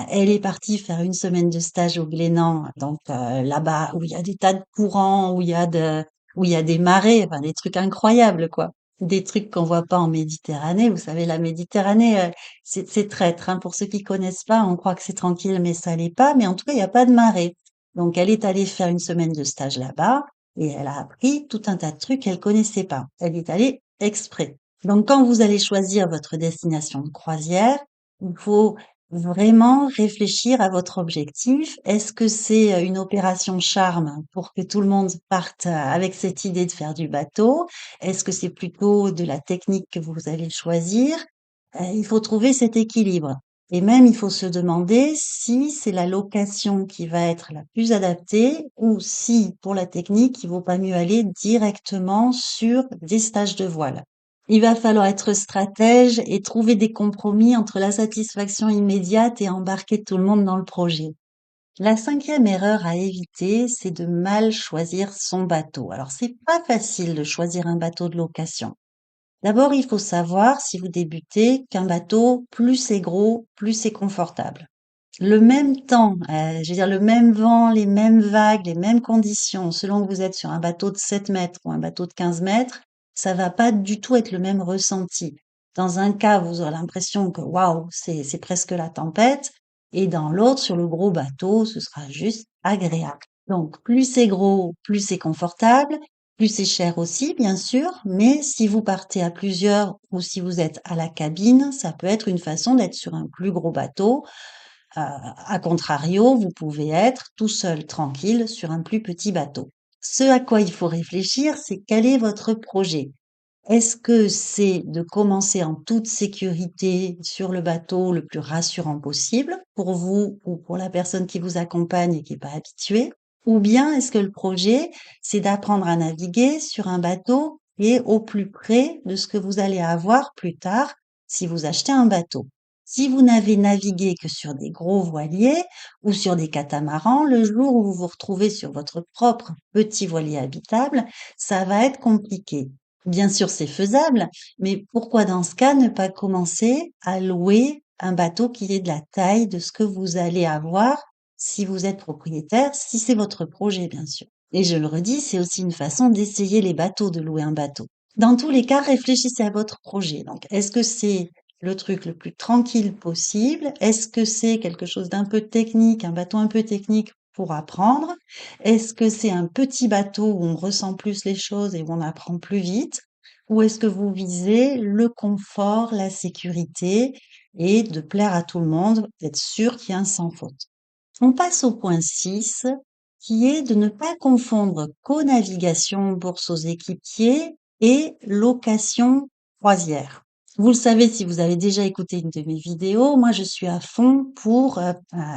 Elle est partie faire une semaine de stage au Glénan, donc là-bas où il y a des tas de courants, où il y a des marées, enfin des trucs incroyables quoi. Des trucs qu'on voit pas en Méditerranée. Vous savez, la Méditerranée, c'est traître. Hein. Pour ceux qui connaissent pas, on croit que c'est tranquille, mais ça l'est pas. Mais en tout cas, il n'y a pas de marée. Donc, elle est allée faire une semaine de stage là-bas et elle a appris tout un tas de trucs qu'elle connaissait pas. Elle est allée exprès. Donc, quand vous allez choisir votre destination de croisière, il faut vraiment réfléchir à votre objectif. Est-ce que c'est une opération charme pour que tout le monde parte avec cette idée de faire du bateau? Est-ce que c'est plutôt de la technique que vous allez choisir? Il faut trouver cet équilibre. Et même, il faut se demander si c'est la location qui va être la plus adaptée ou si, pour la technique, il vaut pas mieux aller directement sur des stages de voile. Il va falloir être stratège et trouver des compromis entre la satisfaction immédiate et embarquer tout le monde dans le projet. La cinquième erreur à éviter, c'est de mal choisir son bateau. Alors, c'est pas facile de choisir un bateau de location. D'abord, il faut savoir, si vous débutez, qu'un bateau, plus c'est gros, plus c'est confortable. le même temps, je veux dire le même vent, les mêmes vagues, les mêmes conditions, selon que vous êtes sur un bateau de 7 mètres ou un bateau de 15 mètres, ça va pas du tout être le même ressenti. Dans un cas, vous aurez l'impression que waouh, c'est presque la tempête, et dans l'autre, sur le gros bateau, ce sera juste agréable. Donc, plus c'est gros, plus c'est confortable, plus c'est cher aussi, bien sûr, mais si vous partez à plusieurs ou si vous êtes à la cabine, ça peut être une façon d'être sur un plus gros bateau. À contrario, vous pouvez être tout seul, tranquille, sur un plus petit bateau. Ce à quoi il faut réfléchir, c'est quel est votre projet? Est-ce que c'est de commencer en toute sécurité sur le bateau le plus rassurant possible pour vous ou pour la personne qui vous accompagne et qui n'est pas habituée? Ou bien est-ce que le projet, c'est d'apprendre à naviguer sur un bateau qui est au plus près de ce que vous allez avoir plus tard si vous achetez un bateau? Si vous n'avez navigué que sur des gros voiliers ou sur des catamarans, le jour où vous vous retrouvez sur votre propre petit voilier habitable, ça va être compliqué. Bien sûr, c'est faisable, mais pourquoi dans ce cas ne pas commencer à louer un bateau qui est de la taille de ce que vous allez avoir si vous êtes propriétaire, si c'est votre projet, bien sûr. Et je le redis, c'est aussi une façon d'essayer les bateaux, de louer un bateau. Dans tous les cas, réfléchissez à votre projet. Donc, est-ce que c'est le truc le plus tranquille possible? Est-ce que c'est quelque chose d'un peu technique, un bateau un peu technique pour apprendre? Est-ce que c'est un petit bateau où on ressent plus les choses et où on apprend plus vite? Ou est-ce que vous visez le confort, la sécurité et de plaire à tout le monde, d'être sûr qu'il y a un sans faute? On passe au point 6, qui est de ne pas confondre co-navigation bourse aux équipiers et location croisière. Vous le savez si vous avez déjà écouté une de mes vidéos, moi je suis à fond pour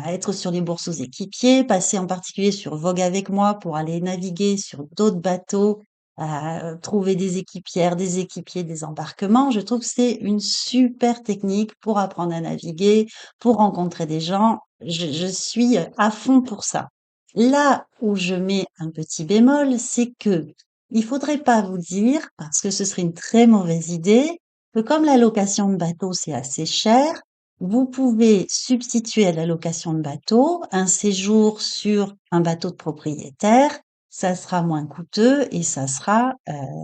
être sur les bourses aux équipiers, passer en particulier sur Vogue avec moi pour aller naviguer sur d'autres bateaux, trouver des équipières, des équipiers, des embarquements. Je trouve que c'est une super technique pour apprendre à naviguer, pour rencontrer des gens. Je suis à fond pour ça. Là où je mets un petit bémol, c'est que il faudrait pas vous dire, parce que ce serait une très mauvaise idée, que comme la location de bateau c'est assez cher, vous pouvez substituer à la location de bateau un séjour sur un bateau de propriétaire. Ça sera moins coûteux et ça sera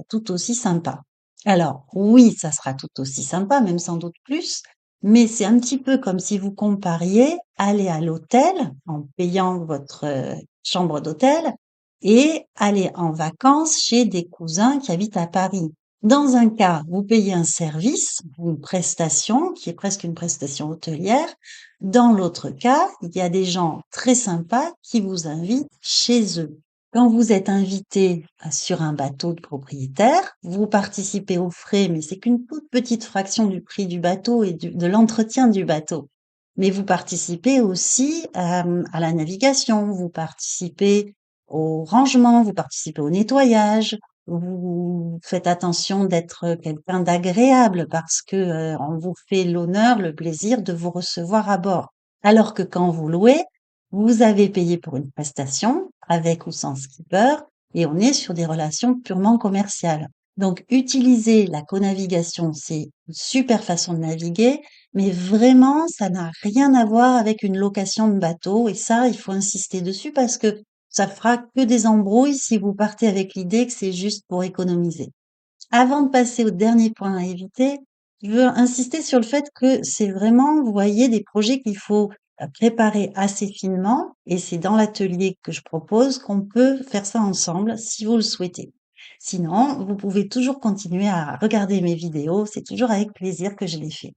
tout aussi sympa. Alors oui, ça sera tout aussi sympa, même sans doute plus, mais c'est un petit peu comme si vous compariez aller à l'hôtel en payant votre chambre d'hôtel et aller en vacances chez des cousins qui habitent à Paris. Dans un cas, vous payez un service, une prestation qui est presque une prestation hôtelière. Dans l'autre cas, il y a des gens très sympas qui vous invitent chez eux. Quand vous êtes invité sur un bateau de propriétaire, vous participez aux frais, mais c'est qu'une toute petite fraction du prix du bateau et de l'entretien du bateau. Mais vous participez aussi à la navigation, vous participez au rangement, vous participez au nettoyage, vous faites attention d'être quelqu'un d'agréable parce que on vous fait l'honneur, le plaisir de vous recevoir à bord. Alors que quand vous louez, vous avez payé pour une prestation, avec ou sans skipper, et on est sur des relations purement commerciales. Donc, utiliser la co-navigation, c'est une super façon de naviguer, mais vraiment, ça n'a rien à voir avec une location de bateau, et ça, il faut insister dessus parce que ça fera que des embrouilles si vous partez avec l'idée que c'est juste pour économiser. Avant de passer au dernier point à éviter, je veux insister sur le fait que c'est vraiment, vous voyez, des projets qu'il faut préparer assez finement et c'est dans l'atelier que je propose qu'on peut faire ça ensemble si vous le souhaitez. Sinon, vous pouvez toujours continuer à regarder mes vidéos, c'est toujours avec plaisir que je les fais.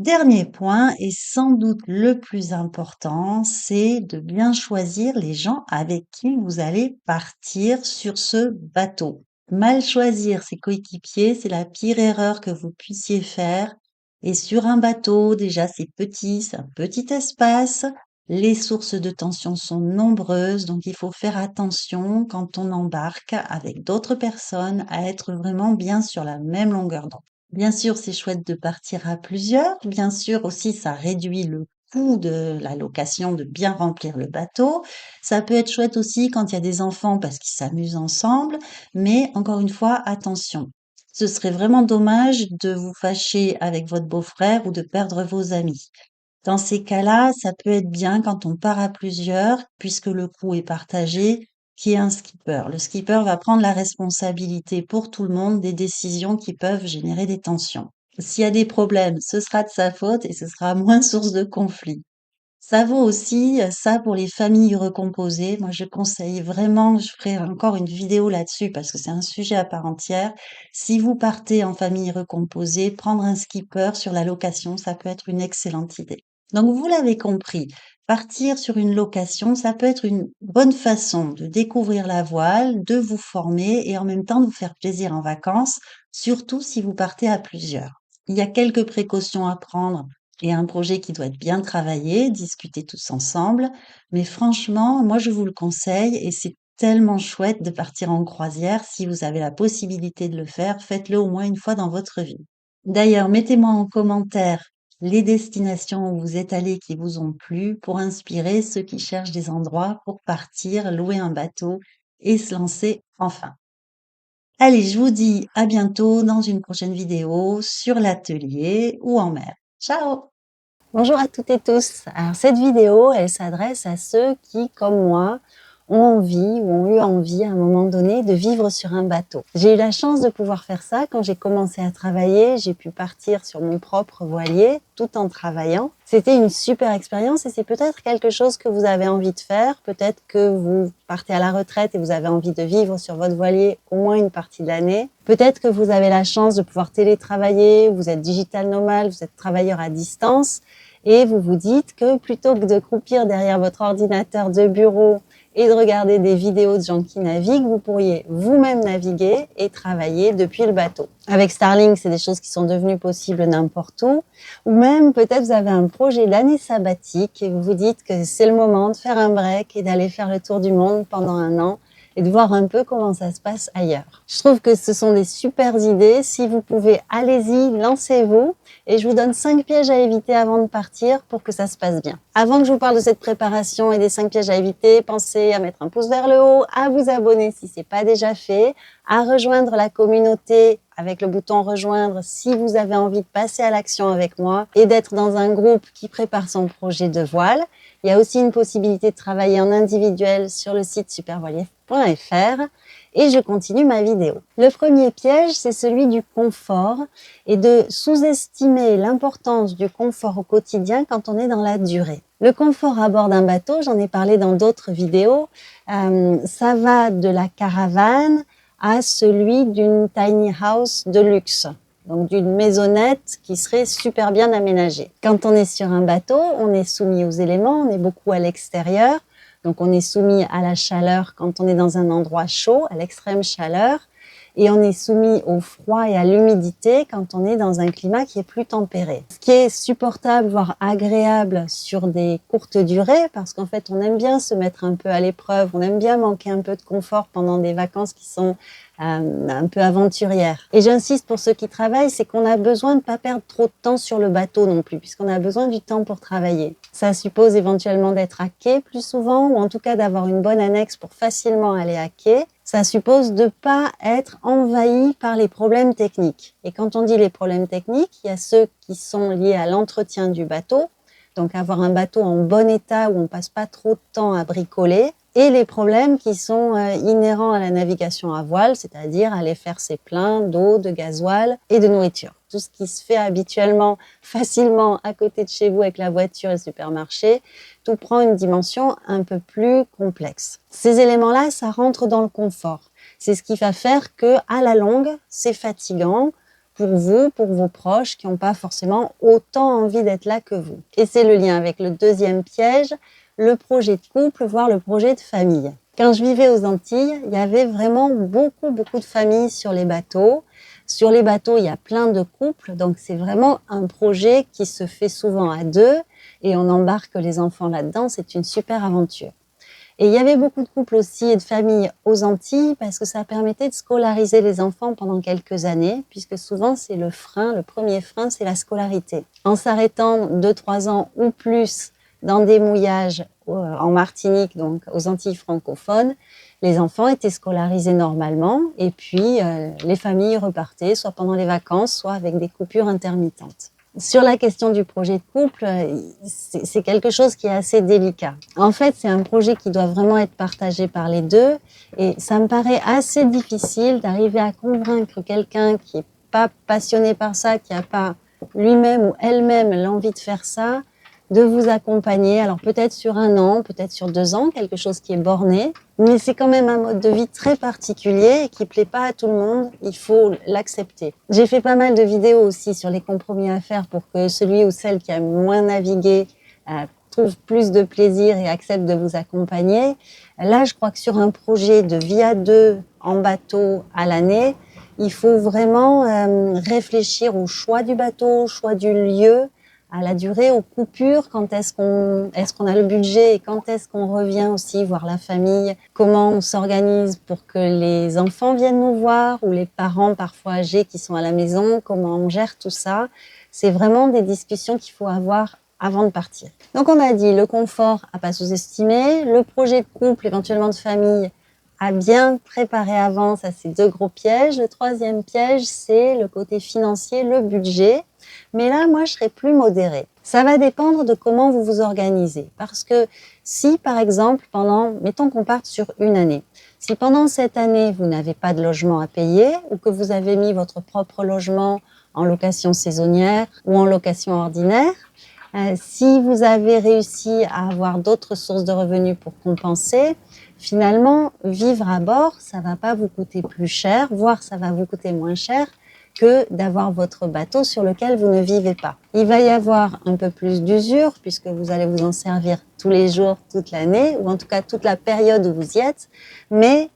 Dernier point, et sans doute le plus important, c'est de bien choisir les gens avec qui vous allez partir sur ce bateau. Mal choisir ses coéquipiers, c'est la pire erreur que vous puissiez faire. Et sur un bateau, déjà c'est petit, c'est un petit espace. Les sources de tension sont nombreuses, donc il faut faire attention quand on embarque avec d'autres personnes à être vraiment bien sur la même longueur d'onde. Bien sûr, c'est chouette de partir à plusieurs. Bien sûr aussi, ça réduit le coût de la location, de bien remplir le bateau. Ça peut être chouette aussi quand il y a des enfants parce qu'ils s'amusent ensemble. Mais encore une fois, attention. Ce serait vraiment dommage de vous fâcher avec votre beau-frère ou de perdre vos amis. Dans ces cas-là, ça peut être bien quand on part à plusieurs, puisque le coût est partagé, qu'il y ait un skipper. Le skipper va prendre la responsabilité pour tout le monde des décisions qui peuvent générer des tensions. S'il y a des problèmes, ce sera de sa faute et ce sera moins source de conflit. Ça vaut aussi, ça pour les familles recomposées. Moi, je conseille vraiment, je ferai encore une vidéo là-dessus parce que c'est un sujet à part entière. Si vous partez en famille recomposée, prendre un skipper sur la location, ça peut être une excellente idée. Donc, vous l'avez compris, partir sur une location, ça peut être une bonne façon de découvrir la voile, de vous former et en même temps de vous faire plaisir en vacances, surtout si vous partez à plusieurs. Il y a quelques précautions à prendre et un projet qui doit être bien travaillé, discuter tous ensemble. Mais franchement, moi, je vous le conseille et c'est tellement chouette de partir en croisière. Si vous avez la possibilité de le faire, faites-le au moins une fois dans votre vie. D'ailleurs, mettez-moi en commentaire les destinations où vous êtes allés qui vous ont plu pour inspirer ceux qui cherchent des endroits pour partir, louer un bateau et se lancer enfin. Allez, je vous dis à bientôt dans une prochaine vidéo sur l'atelier ou en mer. Ciao! Bonjour à toutes et tous. Alors cette vidéo, elle s'adresse à ceux qui, comme moi, ont envie ou ont eu envie à un moment donné de vivre sur un bateau. J'ai eu la chance de pouvoir faire ça quand j'ai commencé à travailler. J'ai pu partir sur mon propre voilier tout en travaillant. C'était une super expérience et c'est peut-être quelque chose que vous avez envie de faire. Peut-être que vous partez à la retraite et vous avez envie de vivre sur votre voilier au moins une partie de l'année. Peut-être que vous avez la chance de pouvoir télétravailler, vous êtes digital nomade, vous êtes travailleur à distance et vous vous dites que plutôt que de croupir derrière votre ordinateur de bureau et de regarder des vidéos de gens qui naviguent, vous pourriez vous-même naviguer et travailler depuis le bateau. Avec Starlink, c'est des choses qui sont devenues possibles n'importe où. Ou même, peut-être vous avez un projet d'année sabbatique et vous vous dites que c'est le moment de faire un break et d'aller faire le tour du monde pendant un an et de voir un peu comment ça se passe ailleurs. Je trouve que ce sont des super idées. Si vous pouvez, allez-y, lancez-vous. Et je vous donne 5 pièges à éviter avant de partir pour que ça se passe bien. Avant que je vous parle de cette préparation et des 5 pièges à éviter, pensez à mettre un pouce vers le haut, à vous abonner si c'est pas déjà fait, à rejoindre la communauté avec le bouton rejoindre si vous avez envie de passer à l'action avec moi et d'être dans un groupe qui prépare son projet de voile. Il y a aussi une possibilité de travailler en individuel sur le site supervoilier.fr et je continue ma vidéo. Le premier piège, c'est celui du confort et de sous-estimer l'importance du confort au quotidien quand on est dans la durée. Le confort à bord d'un bateau, j'en ai parlé dans d'autres vidéos, ça va de la caravane à celui d'une tiny house de luxe. Donc d'une maisonnette qui serait super bien aménagée. Quand on est sur un bateau, on est soumis aux éléments, on est beaucoup à l'extérieur. Donc on est soumis à la chaleur quand on est dans un endroit chaud, à l'extrême chaleur. Et on est soumis au froid et à l'humidité quand on est dans un climat qui est plus tempéré. Ce qui est supportable, voire agréable sur des courtes durées, parce qu'en fait on aime bien se mettre un peu à l'épreuve, on aime bien manquer un peu de confort pendant des vacances qui sont un peu aventurières. Et j'insiste pour ceux qui travaillent, c'est qu'on a besoin de ne pas perdre trop de temps sur le bateau non plus, puisqu'on a besoin du temps pour travailler. Ça suppose éventuellement d'être à quai plus souvent, ou en tout cas d'avoir une bonne annexe pour facilement aller à quai. Ça suppose de ne pas être envahi par les problèmes techniques. Et quand on dit les problèmes techniques, il y a ceux qui sont liés à l'entretien du bateau, donc avoir un bateau en bon état où on passe pas trop de temps à bricoler, et les problèmes qui sont inhérents à la navigation à voile, c'est-à-dire aller faire ses pleins d'eau, de gasoil et de nourriture. Tout ce qui se fait habituellement, facilement à côté de chez vous avec la voiture et le supermarché, tout prend une dimension un peu plus complexe. Ces éléments-là, ça rentre dans le confort. C'est ce qui va faire que, à la longue, c'est fatigant pour vous, pour vos proches qui n'ont pas forcément autant envie d'être là que vous. Et c'est le lien avec le deuxième piège, le projet de couple, voire le projet de famille. Quand je vivais aux Antilles, il y avait vraiment beaucoup de familles sur les bateaux. Sur les bateaux, il y a plein de couples, donc c'est vraiment un projet qui se fait souvent à deux et on embarque les enfants là-dedans, c'est une super aventure. Et il y avait beaucoup de couples aussi et de familles aux Antilles parce que ça permettait de scolariser les enfants pendant quelques années, puisque souvent c'est le frein, le premier frein, c'est la scolarité. En s'arrêtant 2-3 ans ou plus dans des mouillages en Martinique, donc aux Antilles francophones, les enfants étaient scolarisés normalement et puis les familles repartaient soit pendant les vacances, soit avec des coupures intermittentes. Sur la question du projet de couple, c'est quelque chose qui est assez délicat. En fait, c'est un projet qui doit vraiment être partagé par les deux et ça me paraît assez difficile d'arriver à convaincre quelqu'un qui est pas passionné par ça, qui a pas lui-même ou elle-même l'envie de faire ça, de vous accompagner. Alors peut-être sur 1 an, peut-être sur 2 ans, quelque chose qui est borné, mais c'est quand même un mode de vie très particulier et qui plaît pas à tout le monde. Il faut l'accepter. J'ai fait pas mal de vidéos aussi sur les compromis à faire pour que celui ou celle qui a moins navigué trouve plus de plaisir et accepte de vous accompagner. Là, je crois que sur un projet de vie à 2 en bateau à l'année, il faut vraiment réfléchir au choix du bateau, au choix du lieu, à la durée, aux coupures, quand est-ce qu'on a le budget et quand est-ce qu'on revient aussi voir la famille, comment on s'organise pour que les enfants viennent nous voir ou les parents parfois âgés qui sont à la maison, comment on gère tout ça. C'est vraiment des discussions qu'il faut avoir avant de partir. Donc on a dit le confort à pas sous-estimer, le projet de couple, éventuellement de famille, à bien préparer avant, ça c'est 2 gros pièges. Le 3e piège, c'est le côté financier, le budget. Mais là, moi, je serais plus modérée. Ça va dépendre de comment vous vous organisez. Parce que si, par exemple, mettons qu'on parte sur 1 année, si pendant cette année, vous n'avez pas de logement à payer ou que vous avez mis votre propre logement en location saisonnière ou en location ordinaire, si vous avez réussi à avoir d'autres sources de revenus pour compenser, finalement, vivre à bord, ça va pas vous coûter plus cher, voire ça va vous coûter moins cher que d'avoir votre bateau sur lequel vous ne vivez pas. Il va y avoir un peu plus d'usure puisque vous allez vous en servir tous les jours, toute l'année, ou en tout cas toute la période où vous y êtes, mais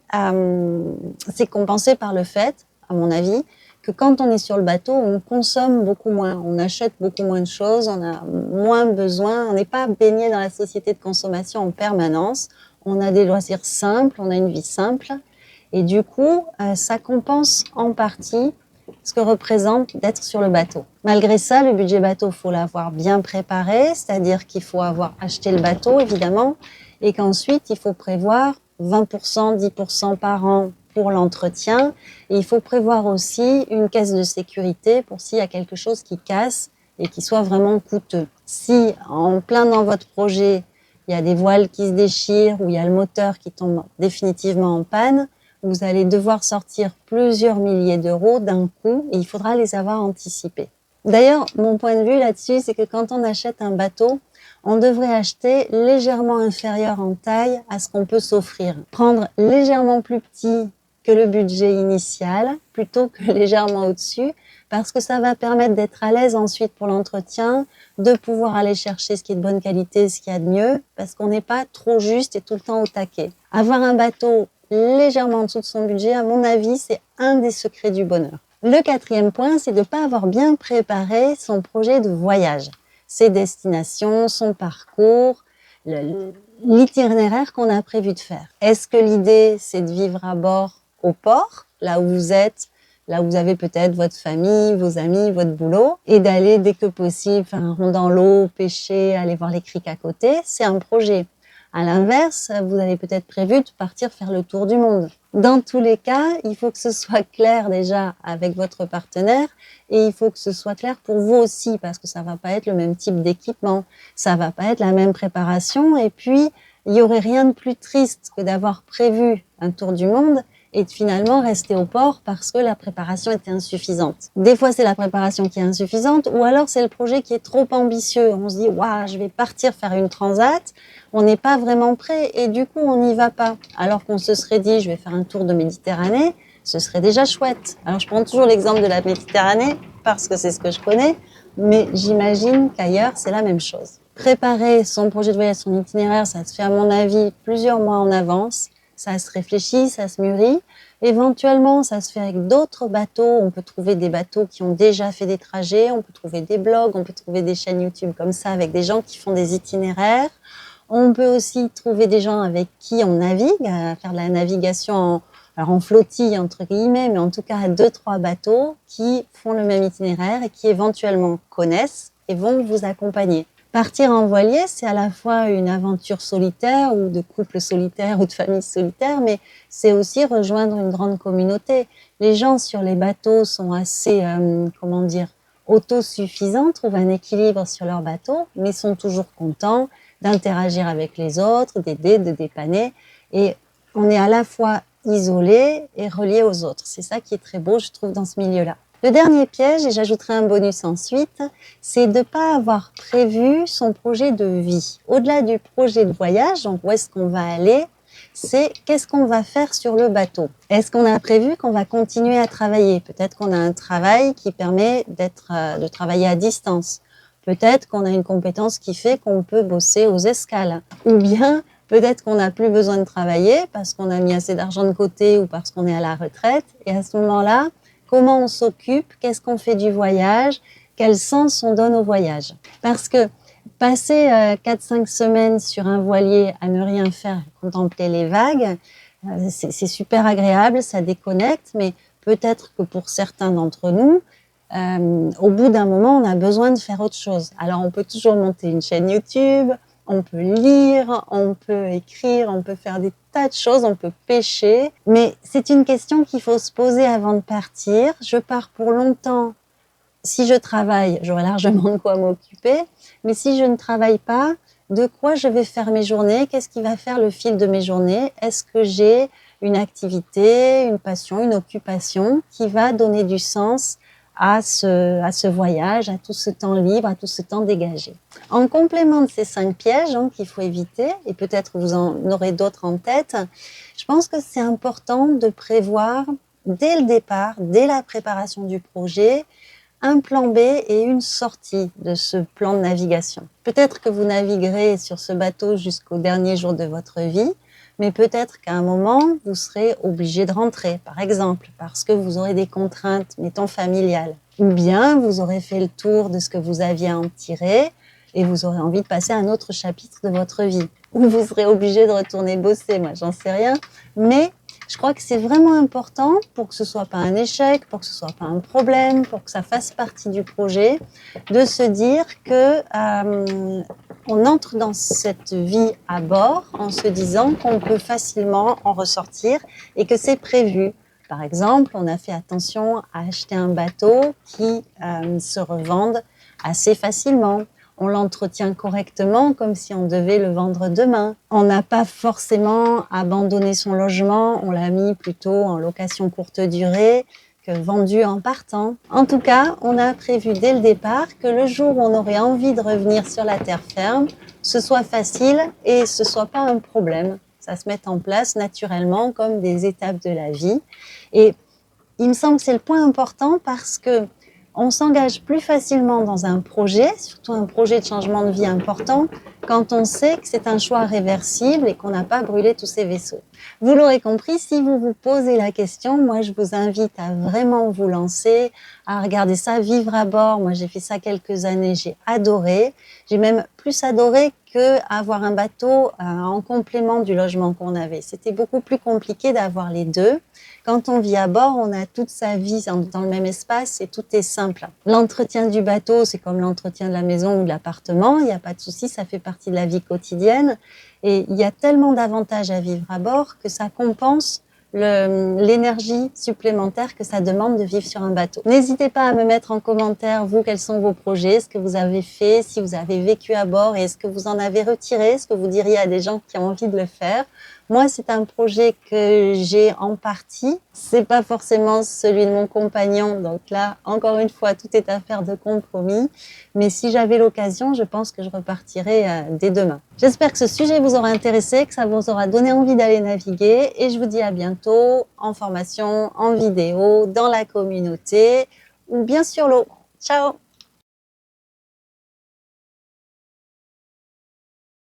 c'est compensé par le fait, à mon avis, que quand on est sur le bateau, on consomme beaucoup moins, on achète beaucoup moins de choses, on a moins besoin, on n'est pas baigné dans la société de consommation en permanence, on a des loisirs simples, on a une vie simple, et du coup, ça compense en partie ce que représente d'être sur le bateau. Malgré ça, le budget bateau, faut l'avoir bien préparé, c'est-à-dire qu'il faut avoir acheté le bateau, évidemment, et qu'ensuite, il faut prévoir 20%, 10% par an pour l'entretien. Et il faut prévoir aussi une caisse de sécurité pour s'il y a quelque chose qui casse et qui soit vraiment coûteux. Si, en plein dans votre projet, il y a des voiles qui se déchirent ou il y a le moteur qui tombe définitivement en panne, vous allez devoir sortir plusieurs milliers d'euros d'un coup et il faudra les avoir anticipés. D'ailleurs, mon point de vue là-dessus, c'est que quand on achète un bateau, on devrait acheter légèrement inférieur en taille à ce qu'on peut s'offrir. Prendre légèrement plus petit que le budget initial plutôt que légèrement au-dessus parce que ça va permettre d'être à l'aise ensuite pour l'entretien, de pouvoir aller chercher ce qui est de bonne qualité, ce qu'il y a de mieux, parce qu'on n'est pas trop juste et tout le temps au taquet. Avoir un bateau légèrement en dessous de son budget, à mon avis, c'est un des secrets du bonheur. Le 4e point, c'est de ne pas avoir bien préparé son projet de voyage, ses destinations, son parcours, l'itinéraire qu'on a prévu de faire. Est-ce que l'idée, c'est de vivre à bord au port, là où vous êtes, là où vous avez peut-être votre famille, vos amis, votre boulot, et d'aller dès que possible faire un rond dans l'eau, pêcher, aller voir les criques à côté? C'est un projet. À l'inverse, vous avez peut-être prévu de partir faire le tour du monde. Dans tous les cas, il faut que ce soit clair déjà avec votre partenaire et il faut que ce soit clair pour vous aussi parce que ça va pas être le même type d'équipement, ça va pas être la même préparation et puis il y aurait rien de plus triste que d'avoir prévu un tour du monde et de finalement rester au port parce que la préparation était insuffisante. Des fois, c'est la préparation qui est insuffisante ou alors c'est le projet qui est trop ambitieux. On se dit, waouh, je vais partir faire une transat. On n'est pas vraiment prêt et du coup, on n'y va pas. Alors qu'on se serait dit, je vais faire un tour de Méditerranée, ce serait déjà chouette. Alors, je prends toujours l'exemple de la Méditerranée parce que c'est ce que je connais, mais j'imagine qu'ailleurs, c'est la même chose. Préparer son projet de voyage, son itinéraire, ça se fait à mon avis plusieurs mois en avance. Ça se réfléchit, ça se mûrit. Éventuellement, ça se fait avec d'autres bateaux. On peut trouver des bateaux qui ont déjà fait des trajets. On peut trouver des blogs. On peut trouver des chaînes YouTube comme ça avec des gens qui font des itinéraires. On peut aussi trouver des gens avec qui on navigue, à faire de la navigation en flottille, entre guillemets, mais en tout cas à 2-3 bateaux qui font le même itinéraire et qui éventuellement connaissent et vont vous accompagner. Partir en voilier, c'est à la fois une aventure solitaire ou de couple solitaire ou de famille solitaire, mais c'est aussi rejoindre une grande communauté. Les gens sur les bateaux sont assez, autosuffisants, trouvent un équilibre sur leur bateau, mais sont toujours contents d'interagir avec les autres, d'aider, de dépanner. Et on est à la fois isolé et relié aux autres. C'est ça qui est très beau, je trouve, dans ce milieu-là. Le dernier piège, et j'ajouterai un bonus ensuite, c'est de ne pas avoir prévu son projet de vie. Au-delà du projet de voyage, donc où est-ce qu'on va aller, c'est qu'est-ce qu'on va faire sur le bateau. Est-ce qu'on a prévu qu'on va continuer à travailler? Peut-être qu'on a un travail qui permet de travailler à distance. Peut-être qu'on a une compétence qui fait qu'on peut bosser aux escales. Ou bien, peut-être qu'on n'a plus besoin de travailler parce qu'on a mis assez d'argent de côté ou parce qu'on est à la retraite. Et à ce moment-là, comment on s'occupe? Qu'est-ce qu'on fait du voyage? Quel sens on donne au voyage? Parce que passer 4-5 semaines sur un voilier à ne rien faire, contempler les vagues, c'est super agréable, ça déconnecte, mais peut-être que pour certains d'entre nous, au bout d'un moment, on a besoin de faire autre chose. Alors, on peut toujours monter une chaîne YouTube, on peut lire, on peut écrire, on peut faire des tas de choses, on peut pêcher. Mais c'est une question qu'il faut se poser avant de partir. Je pars pour longtemps. Si je travaille, j'aurai largement de quoi m'occuper. Mais si je ne travaille pas, de quoi je vais faire mes journées? Qu'est-ce qui va faire le fil de mes journées? Est-ce que j'ai une activité, une passion, une occupation qui va donner du sens à ce voyage, à tout ce temps libre, à tout ce temps dégagé? En complément de ces 5 pièges qu'il faut éviter, et peut-être vous en aurez d'autres en tête, je pense que c'est important de prévoir dès le départ, dès la préparation du projet, un plan B et une sortie de ce plan de navigation. Peut-être que vous naviguerez sur ce bateau jusqu'au dernier jour de votre vie, mais peut-être qu'à un moment, vous serez obligé de rentrer, par exemple, parce que vous aurez des contraintes, mettons, familiales. Ou bien, vous aurez fait le tour de ce que vous aviez à en tirer et vous aurez envie de passer à un autre chapitre de votre vie. Ou vous serez obligé de retourner bosser, moi, j'en sais rien. Mais je crois que c'est vraiment important pour que ce soit pas un échec, pour que ce soit pas un problème, pour que ça fasse partie du projet, de se dire que on entre dans cette vie à bord en se disant qu'on peut facilement en ressortir et que c'est prévu. Par exemple, on a fait attention à acheter un bateau qui se revende assez facilement. On l'entretient correctement comme si on devait le vendre demain. On n'a pas forcément abandonné son logement, on l'a mis plutôt en location courte durée que vendu en partant. En tout cas, on a prévu dès le départ que le jour où on aurait envie de revenir sur la terre ferme, ce soit facile et ce soit pas un problème. Ça se met en place naturellement comme des étapes de la vie. Et il me semble que c'est le point important parce que on s'engage plus facilement dans un projet, surtout un projet de changement de vie important, quand on sait que c'est un choix réversible et qu'on n'a pas brûlé tous ses vaisseaux. Vous l'aurez compris, si vous vous posez la question, moi je vous invite à vraiment vous lancer, à regarder ça, vivre à bord. Moi j'ai fait ça quelques années, j'ai adoré. J'ai même plus adoré qu'avoir un bateau en complément du logement qu'on avait. C'était beaucoup plus compliqué d'avoir les deux. Quand on vit à bord, on a toute sa vie dans le même espace et tout est simple. L'entretien du bateau, c'est comme l'entretien de la maison ou de l'appartement. Il n'y a pas de souci, ça fait partie de la vie quotidienne. Et il y a tellement d'avantages à vivre à bord que ça compense l'énergie supplémentaire que ça demande de vivre sur un bateau. N'hésitez pas à me mettre en commentaire, vous, quels sont vos projets, ce que vous avez fait, si vous avez vécu à bord et est-ce que vous en avez retiré, ce que vous diriez à des gens qui ont envie de le faire. Moi, c'est un projet que j'ai en partie. C'est pas forcément celui de mon compagnon. Donc là, encore une fois, tout est affaire de compromis. Mais si j'avais l'occasion, je pense que je repartirais dès demain. J'espère que ce sujet vous aura intéressé, que ça vous aura donné envie d'aller naviguer. Et je vous dis à bientôt en formation, en vidéo, dans la communauté ou bien sur l'eau. Ciao!